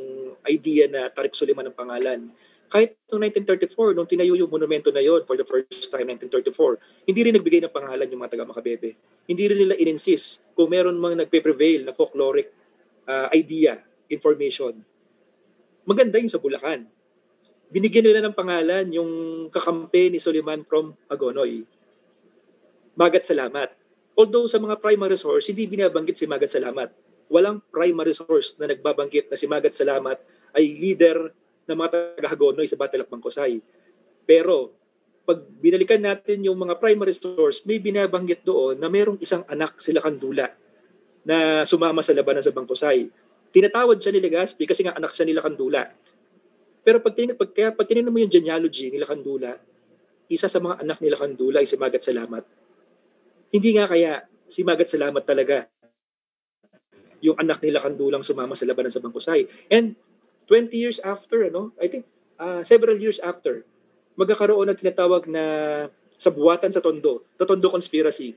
idea na Tariq Suliman ang pangalan. Kahit noong 1934, nung tinayo yung monumento na yon for the first time, 1934, hindi rin nagbigay ng pangalan yung mga taga-Makabebe. Hindi rin nila in-insist kung meron mga nagpe-prevail na folkloric idea, information. Maganda yung sa Bulacan. Binigyan nila ng pangalan yung kakampi ni Suliman from Hagonoy. Magat Salamat. Although sa mga primary source, hindi binabanggit si Magat Salamat. Walang primary source na nagbabanggit na si Magat Salamat ay leader ng mga taga-Hagonoy sa Battle of Bangkusay. Pero, pag binalikan natin yung mga primary source, may binabanggit doon na mayroong isang anak sila Kandula na sumama sa labanan sa Bangkusay. Tinatawad siya ni Legazpi kasi nga anak siya nila Kandula. Pero pag tinignan mo yung genealogy nila Kandula, isa sa mga anak nila Kandula ay si Magat Salamat. Hindi nga kaya si Magat Salamat talaga yung anak nila Kandulang sumama sa labanan sa Bangkusay. And 20 years after, I think several years after, magkakaroon ng tinatawag na sabuatan sa Tondo, the Tondo Conspiracy.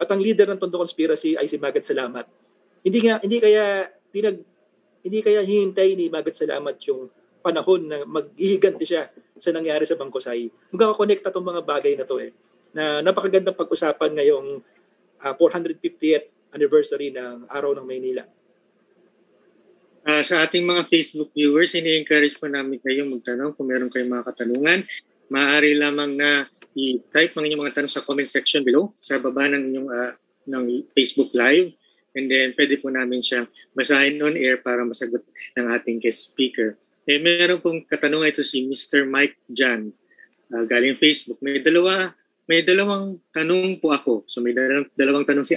At ang leader ng Tondo Conspiracy ay si Magat Salamat. Hindi kaya hihintay ni Magat Salamat yung panahon na maghihiganti siya sa nangyari sa Bangkusay. Magkakakonekta itong mga bagay na to na napakagandang pag-usapan ngayong 450th anniversary ng Araw ng Maynila. Sa ating mga Facebook viewers, ini-encourage po namin kayong magtanong kung meron kayong mga katanungan. Maaari lamang na i-type ang inyong mga tanong sa comment section below, sa baba ng inyong ng Facebook Live. And then, pwede po namin siya basahin on air para masagot ng ating guest speaker. Meron pong katanungan ito si Mr. Mike Jan, galing Facebook. May dalawang tanong po ako. So may dalawang tanong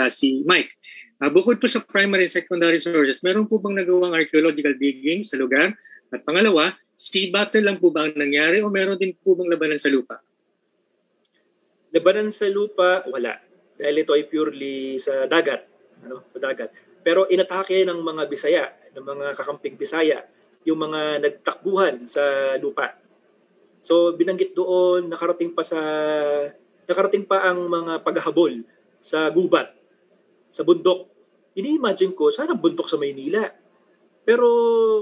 si Mike. Bukod po sa primary and secondary sources, meron po bang nagawang archaeological digging sa lugar? At pangalawa, sea battle lang po ba ang nangyari o meron din po bang labanan sa lupa? Labanan sa lupa, wala. Dahil ito ay purely sa dagat. Sa dagat. Pero inatake ng mga Bisaya, ng mga kakamping Bisaya, yung mga nagtakbuhan sa lupa. So binanggit doon, nakarating pa ang mga paghahabol sa gubat, sa bundok. Ini-imagine ko, sana bundok sa Maynila. Pero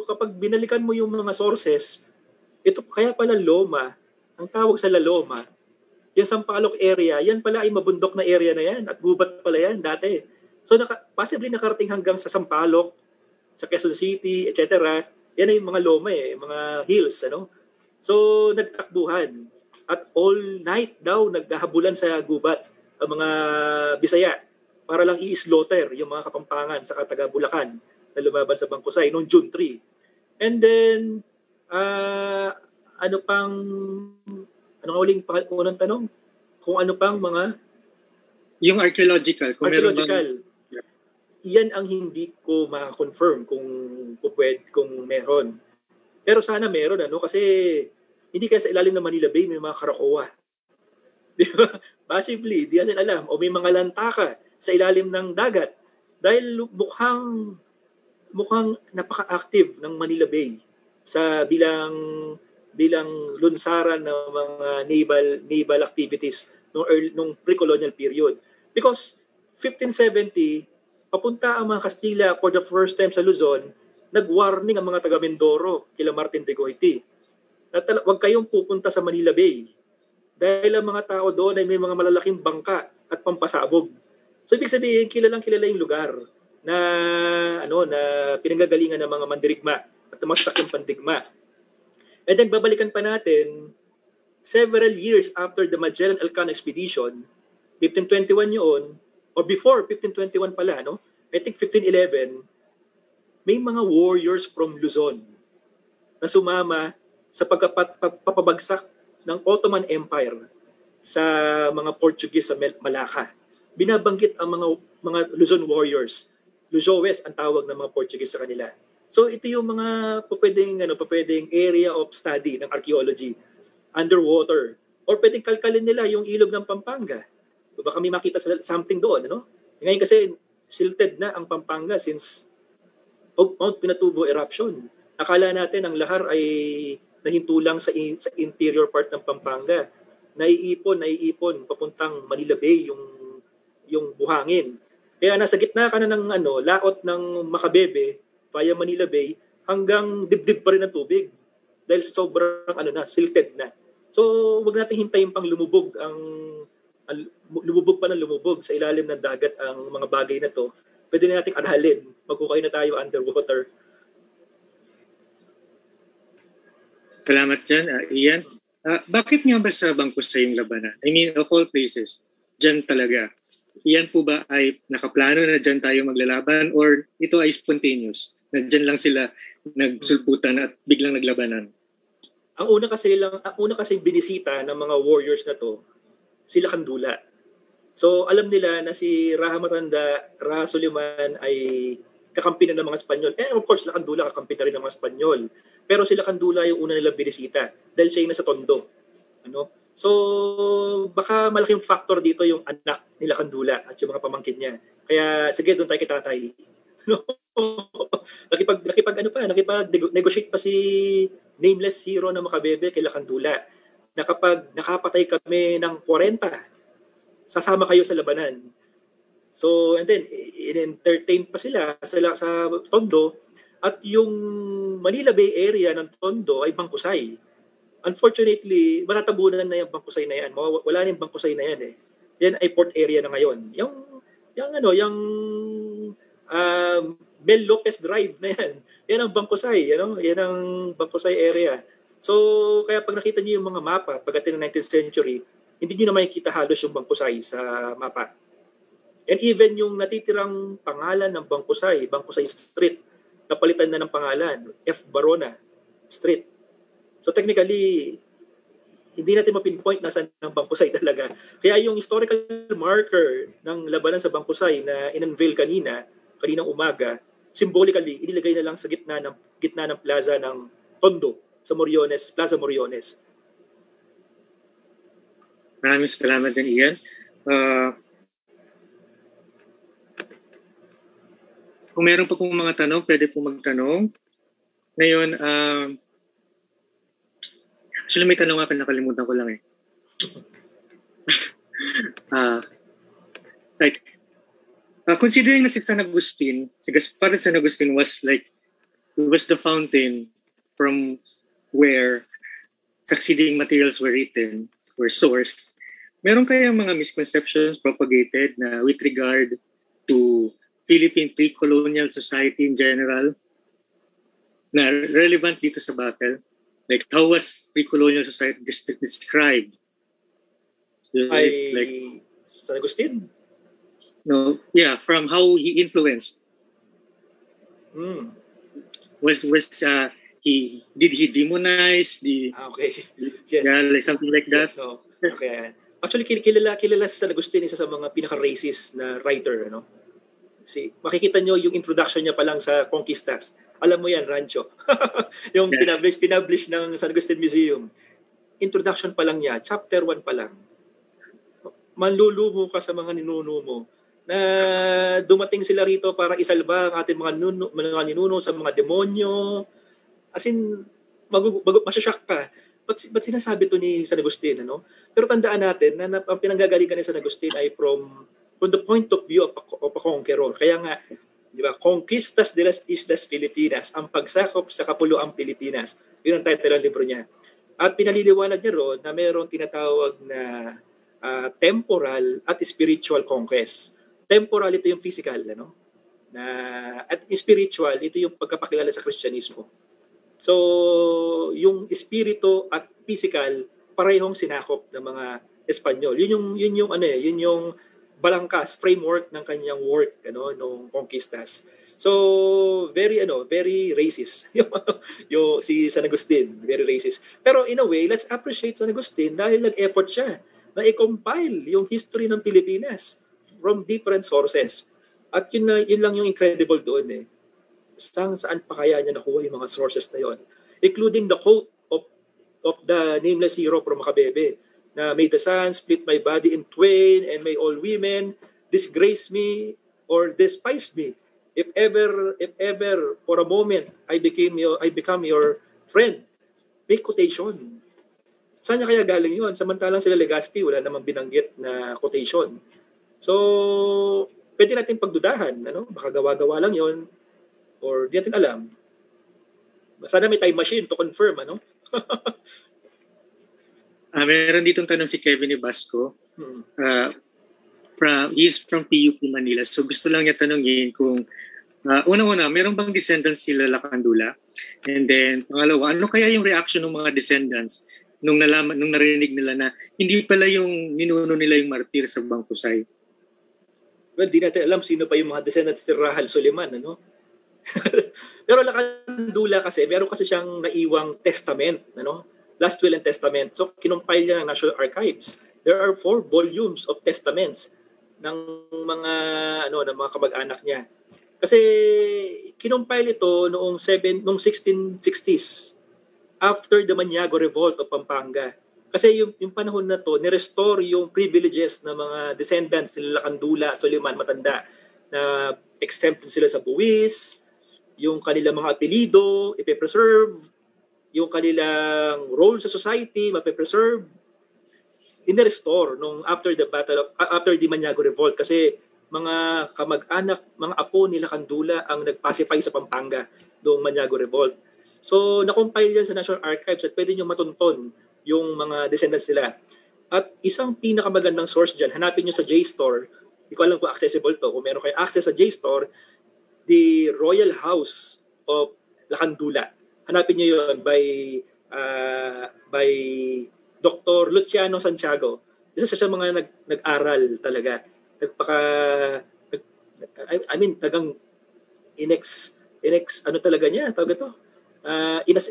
kapag binalikan mo yung mga sources, ito kaya pala Loma, ang tawag sa La Loma, yung Sampaloc area, yan pala ay mabundok na area na yan at gubat pala yan dati. So possibly nakarating hanggang sa Sampaloc, sa Quezon City, etc. Yan ay mga loma mga hills, So nagtakbuhan at all night daw naghahabulan sa gubat ang mga Bisaya para lang i-slaughter yung mga Kapampangan sa taga Bulacan na lumaban sa Bangkusay noong June 3. And then ano uling unang tanong? Kung ano pang mga yung archaeological, Iyan ang hindi ko ma-confirm kung meron. Pero sana meron, kasi hindi kaya sa ilalim ng Manila Bay may mga Karakoa. Di ba? Possibly, di natin alam. O may mga lantaka sa ilalim ng dagat. Dahil mukhang napaka-active ng Manila Bay sa bilang lunsaran ng mga naval activities nung pre-colonial period. Because 1570, papunta ang mga Kastila for the first time sa Luzon, nag-warning ang mga taga Mindoro kila Martin de Goiti. Huwag kayong pupunta sa Manila Bay dahil ang mga tao doon ay may mga malalaking bangka at pampasabog. So ibig sabihin, kilala yung lugar na pinanggagalingan ng mga mandirigma at masasakyang pandigma. And then babalikan pa natin, several years after the Magellan Elcano Expedition, 1521 yun, or before 1521 pala, I think 1511, may mga warriors from Luzon na sumama sa pagpapabagsak ng Ottoman Empire sa mga Portuguese sa Malacca. Binabanggit ang mga Luzon warriors. Luzoes ang tawag ng mga Portuguese sa kanila. So ito yung mga pwedeng area of study ng archaeology. underwater. Or pwedeng kalkalin nila yung ilog ng Pampanga. Baka may makita something doon, ano? Ngayon kasi silted na ang Pampanga since Mount Pinatubo eruption. Akala natin ang lahar ay nahinto lang sa interior part ng Pampanga. Naiipon papuntang Manila Bay yung buhangin. Kaya nasa gitna ka na ng laot ng Macabebe via Manila Bay hanggang dibdib pa rin ang tubig dahil sobrang silted na. So wag nating hintayin pang lumubog pa ng lumubog sa ilalim ng dagat ang mga bagay na to. Pwede na nating aralin. Magkukay na tayo underwater. Salamat dyan, Ian. Bakit nga ba sa Bangkusay yung labanan? I mean, of all places, dyan talaga. Iyan po ba ay nakaplano na dyan tayo maglalaban or ito ay spontaneous? Na dyan lang sila nagsulputan at biglang naglabanan? Ang una kasi binisita ng mga warriors na to, sila Kandula. So alam nila na si Raha Matanda, Raha Suliman ay kakampi na ng mga Espanyol. Of course, sila Kandula kakampi na rin ng mga Espanyol. Pero sila Kandula yung una nilang binisita dahil siya yung nasa Tondo. So baka malaking factor dito yung anak nila Kandula at yung mga pamangkin niya. Kaya sige, doon tayo kay tatay. Nakipag-negotiate pa si nameless hero na Macabebe kay Kandula na kapag nakapatay kami ng 40, sasama kayo sa labanan. So, and then, in-entertain pa sila sa Tondo at yung Manila Bay area ng Tondo ay Bangkusay. Unfortunately, matatabunan na yung Bangkusay na yan. Wala na yung Bangkusay na yan eh. Yan ay port area na ngayon. Yung Mel Lopez Drive na yan. Yan ang Bangkusay. Yan ang Bangkusay area. So, kaya pag nakita niyo yung mga mapa pagdating ng 19th century, hindi niyo na makikita halos yung Bangkusay sa mapa. And even yung natitirang pangalan ng Bangkusay Street, napalitan na ng pangalan, F. Barona Street. So technically, hindi natin mapinpoint na saan ang Bangkusay talaga. Kaya yung historical marker ng labanan sa Bangkusay na in-unveil kaninang umaga, symbolically, inilagay na lang sa gitna ng plaza ng Tondo, sa Moriones, Plaza Moriones. Maraming salamat din, Ian. Kung meron pa pong mga tanong, pwede pong magtanong. Ngayon, actually may tanong ako, nakalimutan ko lang eh. Considering na si San Agustin, si Gaspar de San Agustin was the fountain from where succeeding materials were written, were sourced. Meron kayang mga misconceptions propagated na with regard to Philippine pre-colonial society in general na relevant dito sa battle? Like, how was pre-colonial society described? San Agustin? No, yeah, from how he influenced. Did he demonize the? Okay. Yes. Yeah, like something like that. So, okay. Actually, kilala si San Agustin, isa sa mga pinaka-racist na writer, makikita nyo yung introduction niya pa lang sa Conquistas. Alam mo yan, Rancho. Yung pinpublish ng San Agustin Museum. Introduction pa lang niya, chapter 1 pa lang. Manlulumo ka sa mga ninuno mo na dumating sila rito para isalba ang ating mga ninuno sa mga demonyo. As in, masyasyak ka. Ba't sinasabi to ni San Agustin? Pero tandaan natin na ang pinanggagalingan ni San Agustin ay from the point of view of a conqueror. Kaya nga, di ba, Conquistas de las Islas Filipinas, ang pagsakop sa kapuluang Pilipinas. Yun ang title ng libro niya. At pinaliliwanag niya ron na mayroong tinatawag na temporal at spiritual conquest. Temporal, ito yung physical, at spiritual, ito yung pagkapakilala sa Kristyanismo. So, yung espiritu at physical, parehong sinakop ng mga Espanyol. Yun yung balangkas, framework ng kanyang work, nung Conquistas. So, very racist. yung si San Agustin, very racist. Pero in a way, let's appreciate San Agustin dahil nag-effort siya na i-compile yung history ng Pilipinas from different sources. At yun lang yung incredible doon Saan pa kaya niya nakuha yung mga sources na yon, including the quote of of the nameless hero from Makabebe, na may the sun split my body in twain, and may all women disgrace me or despise me. If ever for a moment I become your friend. May quotation. Saan niya kaya galing yun? Samantalang sila Legazpi, wala namang binanggit na quotation. So, pwede natin pagdudahan, baka gawa-gawa lang yon, or di natin alam. Sana may time machine to confirm, Meron ditong tanong si Kevin Ibasco. He's from PUP Manila. So gusto lang niya tanongin kung una-una, meron bang descendants sila Lacandula? And then, pangalawa, ano kaya yung reaction ng mga descendants nung narinig nila na hindi pala yung ninuno nila yung martir sa Bangkusay? Well, di natin alam sino pa yung mga descendants ni Rahal Suleman, Pero Lacandula kasi, meron kasi siyang naiwang testament, Last will and testament. So, kinumpile niya ng National Archives. There are 4 volumes of testaments ng mga kamag-anak niya. Kasi kinumpile ito noong 1660s after the Maniago Revolt of Pampanga. Kasi yung panahon na to, ni-restore yung privileges ng mga descendants nila Lacandula, Suleman, Matanda, na exempted sila sa buwis, yung kanilang mga apelido, ipe-preserve, yung kanilang role sa society, mape-preserve, in-restore nung after the Maniago Revolt, kasi mga kamag-anak, mga apo ni Lacandula ang nagpacify sa Pampanga noong Maniago Revolt. So, na-compile yan sa National Archives at pwede nyo matunton yung mga descendants nila. At isang pinakamagandang source dyan, hanapin nyo sa JSTOR, hindi ko alam kung accessible to, kung meron kayo access sa JSTOR, the Royal House of Lacandula. Hanapin nyo yun by Dr. Luciano Santiago. Isa sa mga nag-aral talaga. Tagang talaga niya, tawag ito.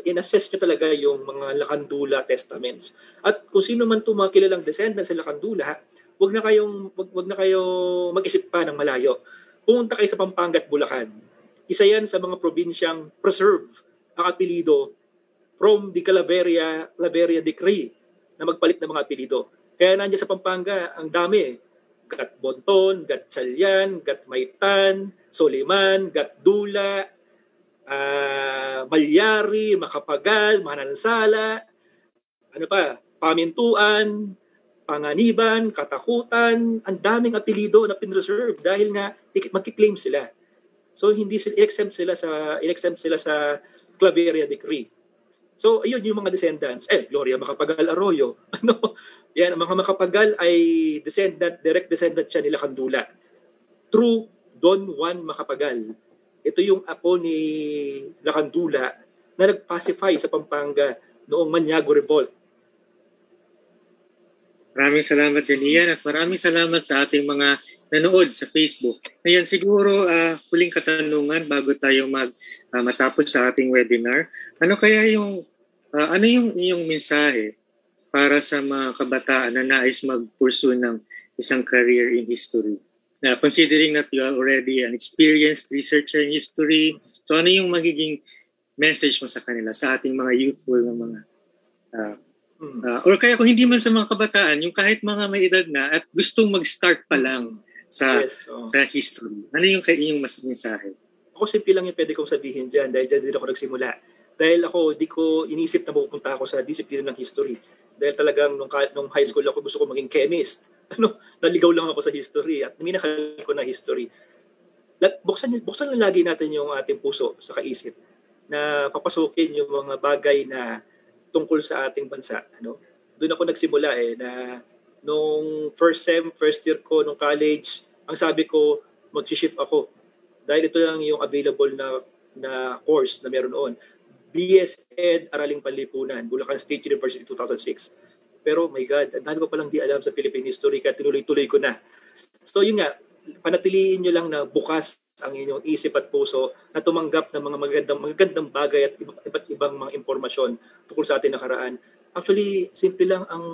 In-assess niya talaga yung mga Lacandula testaments. At kung sino man ito mga kilalang descendants sa Lacandula, wag na kayong mag-isip pa ng malayo. Pumunta kayo sa Pampanga at Bulacan. Isa yan sa mga probinsyang preserve ang apelido from the Claveria Decree na magpalit ng mga apelido. Kaya nandiyan sa Pampanga, ang dami. Gat Bonton, Gat Salyan, Gat Maitan, Soliman, Gat Dula, Malyari, Makapagal, Manansala, Pamintuan, Panganiban, Katakutan, ang daming apelido na pinreserve dahil nga magki-claim sila. So hindi sila in-exempt sila sa Claveria Decree. So ayun yung mga descendants. Gloria Macapagal Arroyo. Yan, ang mga Macapagal ay direct descendant siya ni Lacandula. Through Don Juan Macapagal. Ito yung apo ni Lacandula na nag-pacify sa Pampanga noong Maniago Revolt. Maraming salamat din, Ian, at maraming salamat sa ating mga nanood sa Facebook. Ngayon, siguro huling katanungan bago tayo matapos sa ating webinar. Ano kaya yung iyong mensahe para sa mga kabataan na nais mag-pursue ng isang career in history? Considering that you are already an experienced researcher in history, so ano yung magiging message mo sa kanila, sa ating mga youthful na mga or kaya kung hindi man sa mga kabataan, yung kahit mga may edad na at gustong mag-start pa lang sa history. Ano yung mas mensahe? Ako simple lang yung pwede kong sabihin dyan dahil dyan din ako nagsimula. Dahil ako, di ko inisip na pupunta ako sa disiplina ng history. Dahil talagang nung high school ako gusto ko maging chemist. Naligaw lang ako sa history at minahal ko na history. Buksan lang lagi natin yung ating puso sa kaisip na papasukin yung mga bagay na tungkol sa ating bansa. Doon ako nagsimula na nung first year ko nung college, ang sabi ko, mag-shift ako. Dahil ito lang yung available na course na meron noon. BS Ed, Araling Panlipunan, Bulacan State University 2006. Pero my God, ang dami ko palang di alam sa Philippine history kaya tinuloy-tuloy ko na. So yun nga, panatiliin nyo lang na bukas ang inyong isip at puso na tumanggap ng mga magagandang bagay at iba't ibang mga impormasyon tungkol sa ating nakaraan. Actually, simple lang ang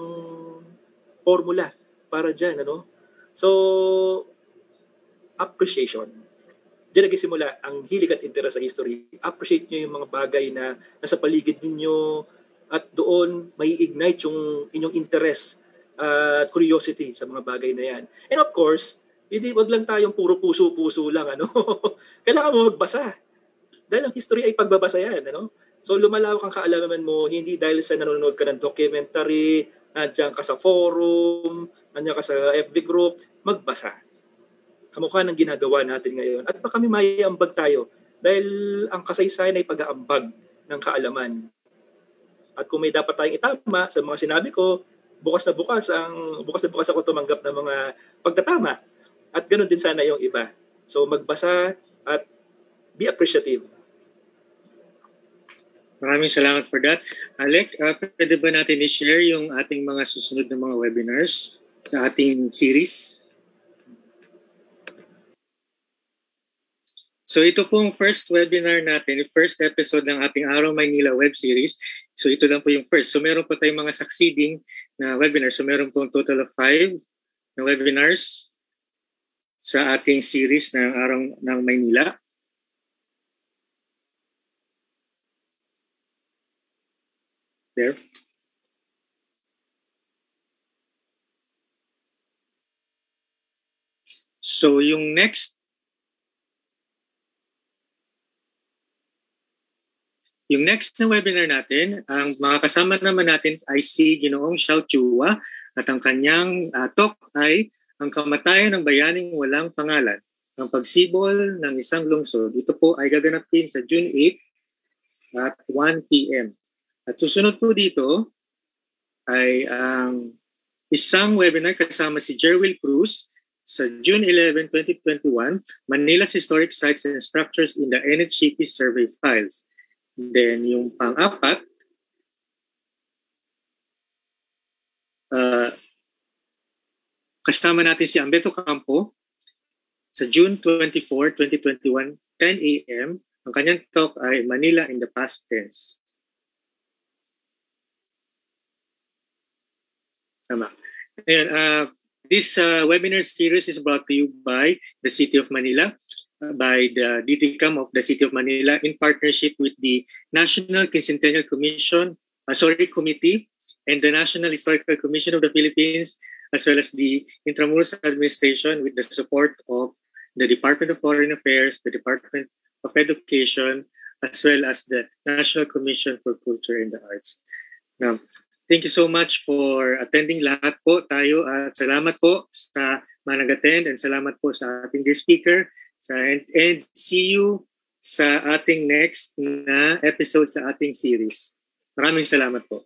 formula para dyan. So, appreciation. Diyan nagsimula ang hilig at interest sa history. Appreciate nyo yung mga bagay na nasa paligid ninyo. at doon may ignite yung inyong interest at curiosity sa mga bagay na yan. And of course, wag lang tayong puro puso-puso lang. Kailangan mo magbasa. Dahil ang history ay pagbabasa yan. So lumalawak ang kaalaman mo, hindi dahil sa nanonood ka ng documentary, nandiyan ka sa forum, nandiyan ka sa FB group, magbasa. Kamukha ng ginagawa natin ngayon. At baka may maiambag tayo dahil ang kasaysayan ay pag-aambag ng kaalaman. At kung may dapat tayong itama sa mga sinabi ko, bukas na bukas ako tumanggap ng mga pagtatama. At ganoon din sana yung iba. So magbasa at be appreciative. Maraming salamat for that. Alec, pwede ba natin i-share yung ating mga susunod na mga webinars sa ating series? So ito pong first webinar natin, yung first episode ng ating Araw Maynila web series. So ito lang po yung first. So meron po tayong mga succeeding na webinars. So meron po total of 5 na webinars sa ating series ng Araw ng Maynila. There. So yung next na webinar natin, ang mga kasama naman natin ay si Ginoong Xiao Chua at ang kanyang talk ay ang kamatayan ng bayaning walang pangalan, ang pagsibol ng isang lungsod. Ito po ay gaganapin sa June 8 at 1 p.m. At susunod po dito ay ang isang webinar kasama si Jerwil Cruz sa June 11, 2021, Manila's Historic Sites and Structures in the NHCP Survey Files. Then yung pang-apat, kasama natin si Ambeto Campo sa June 24, 2021, 10 a.m. Ang kanyang talk ay Manila in the Past Tense. Sama. Ayan, this webinar series is brought to you by the City of Manila, by the DTCAM of the City of Manila in partnership with the National Quincentennial Committee and the National Historical Commission of the Philippines, as well as the Intramuros Administration with the support of the Department of Foreign Affairs, the Department of Education, as well as the National Commission for Culture and the Arts. Now, thank you so much for attending lahat po tayo at salamat po sa mga nag-attend and salamat po sa ating guest speaker. And see you sa ating next na episode sa ating series. Maraming salamat po.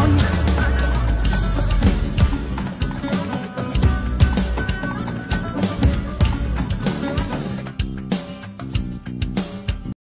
panahon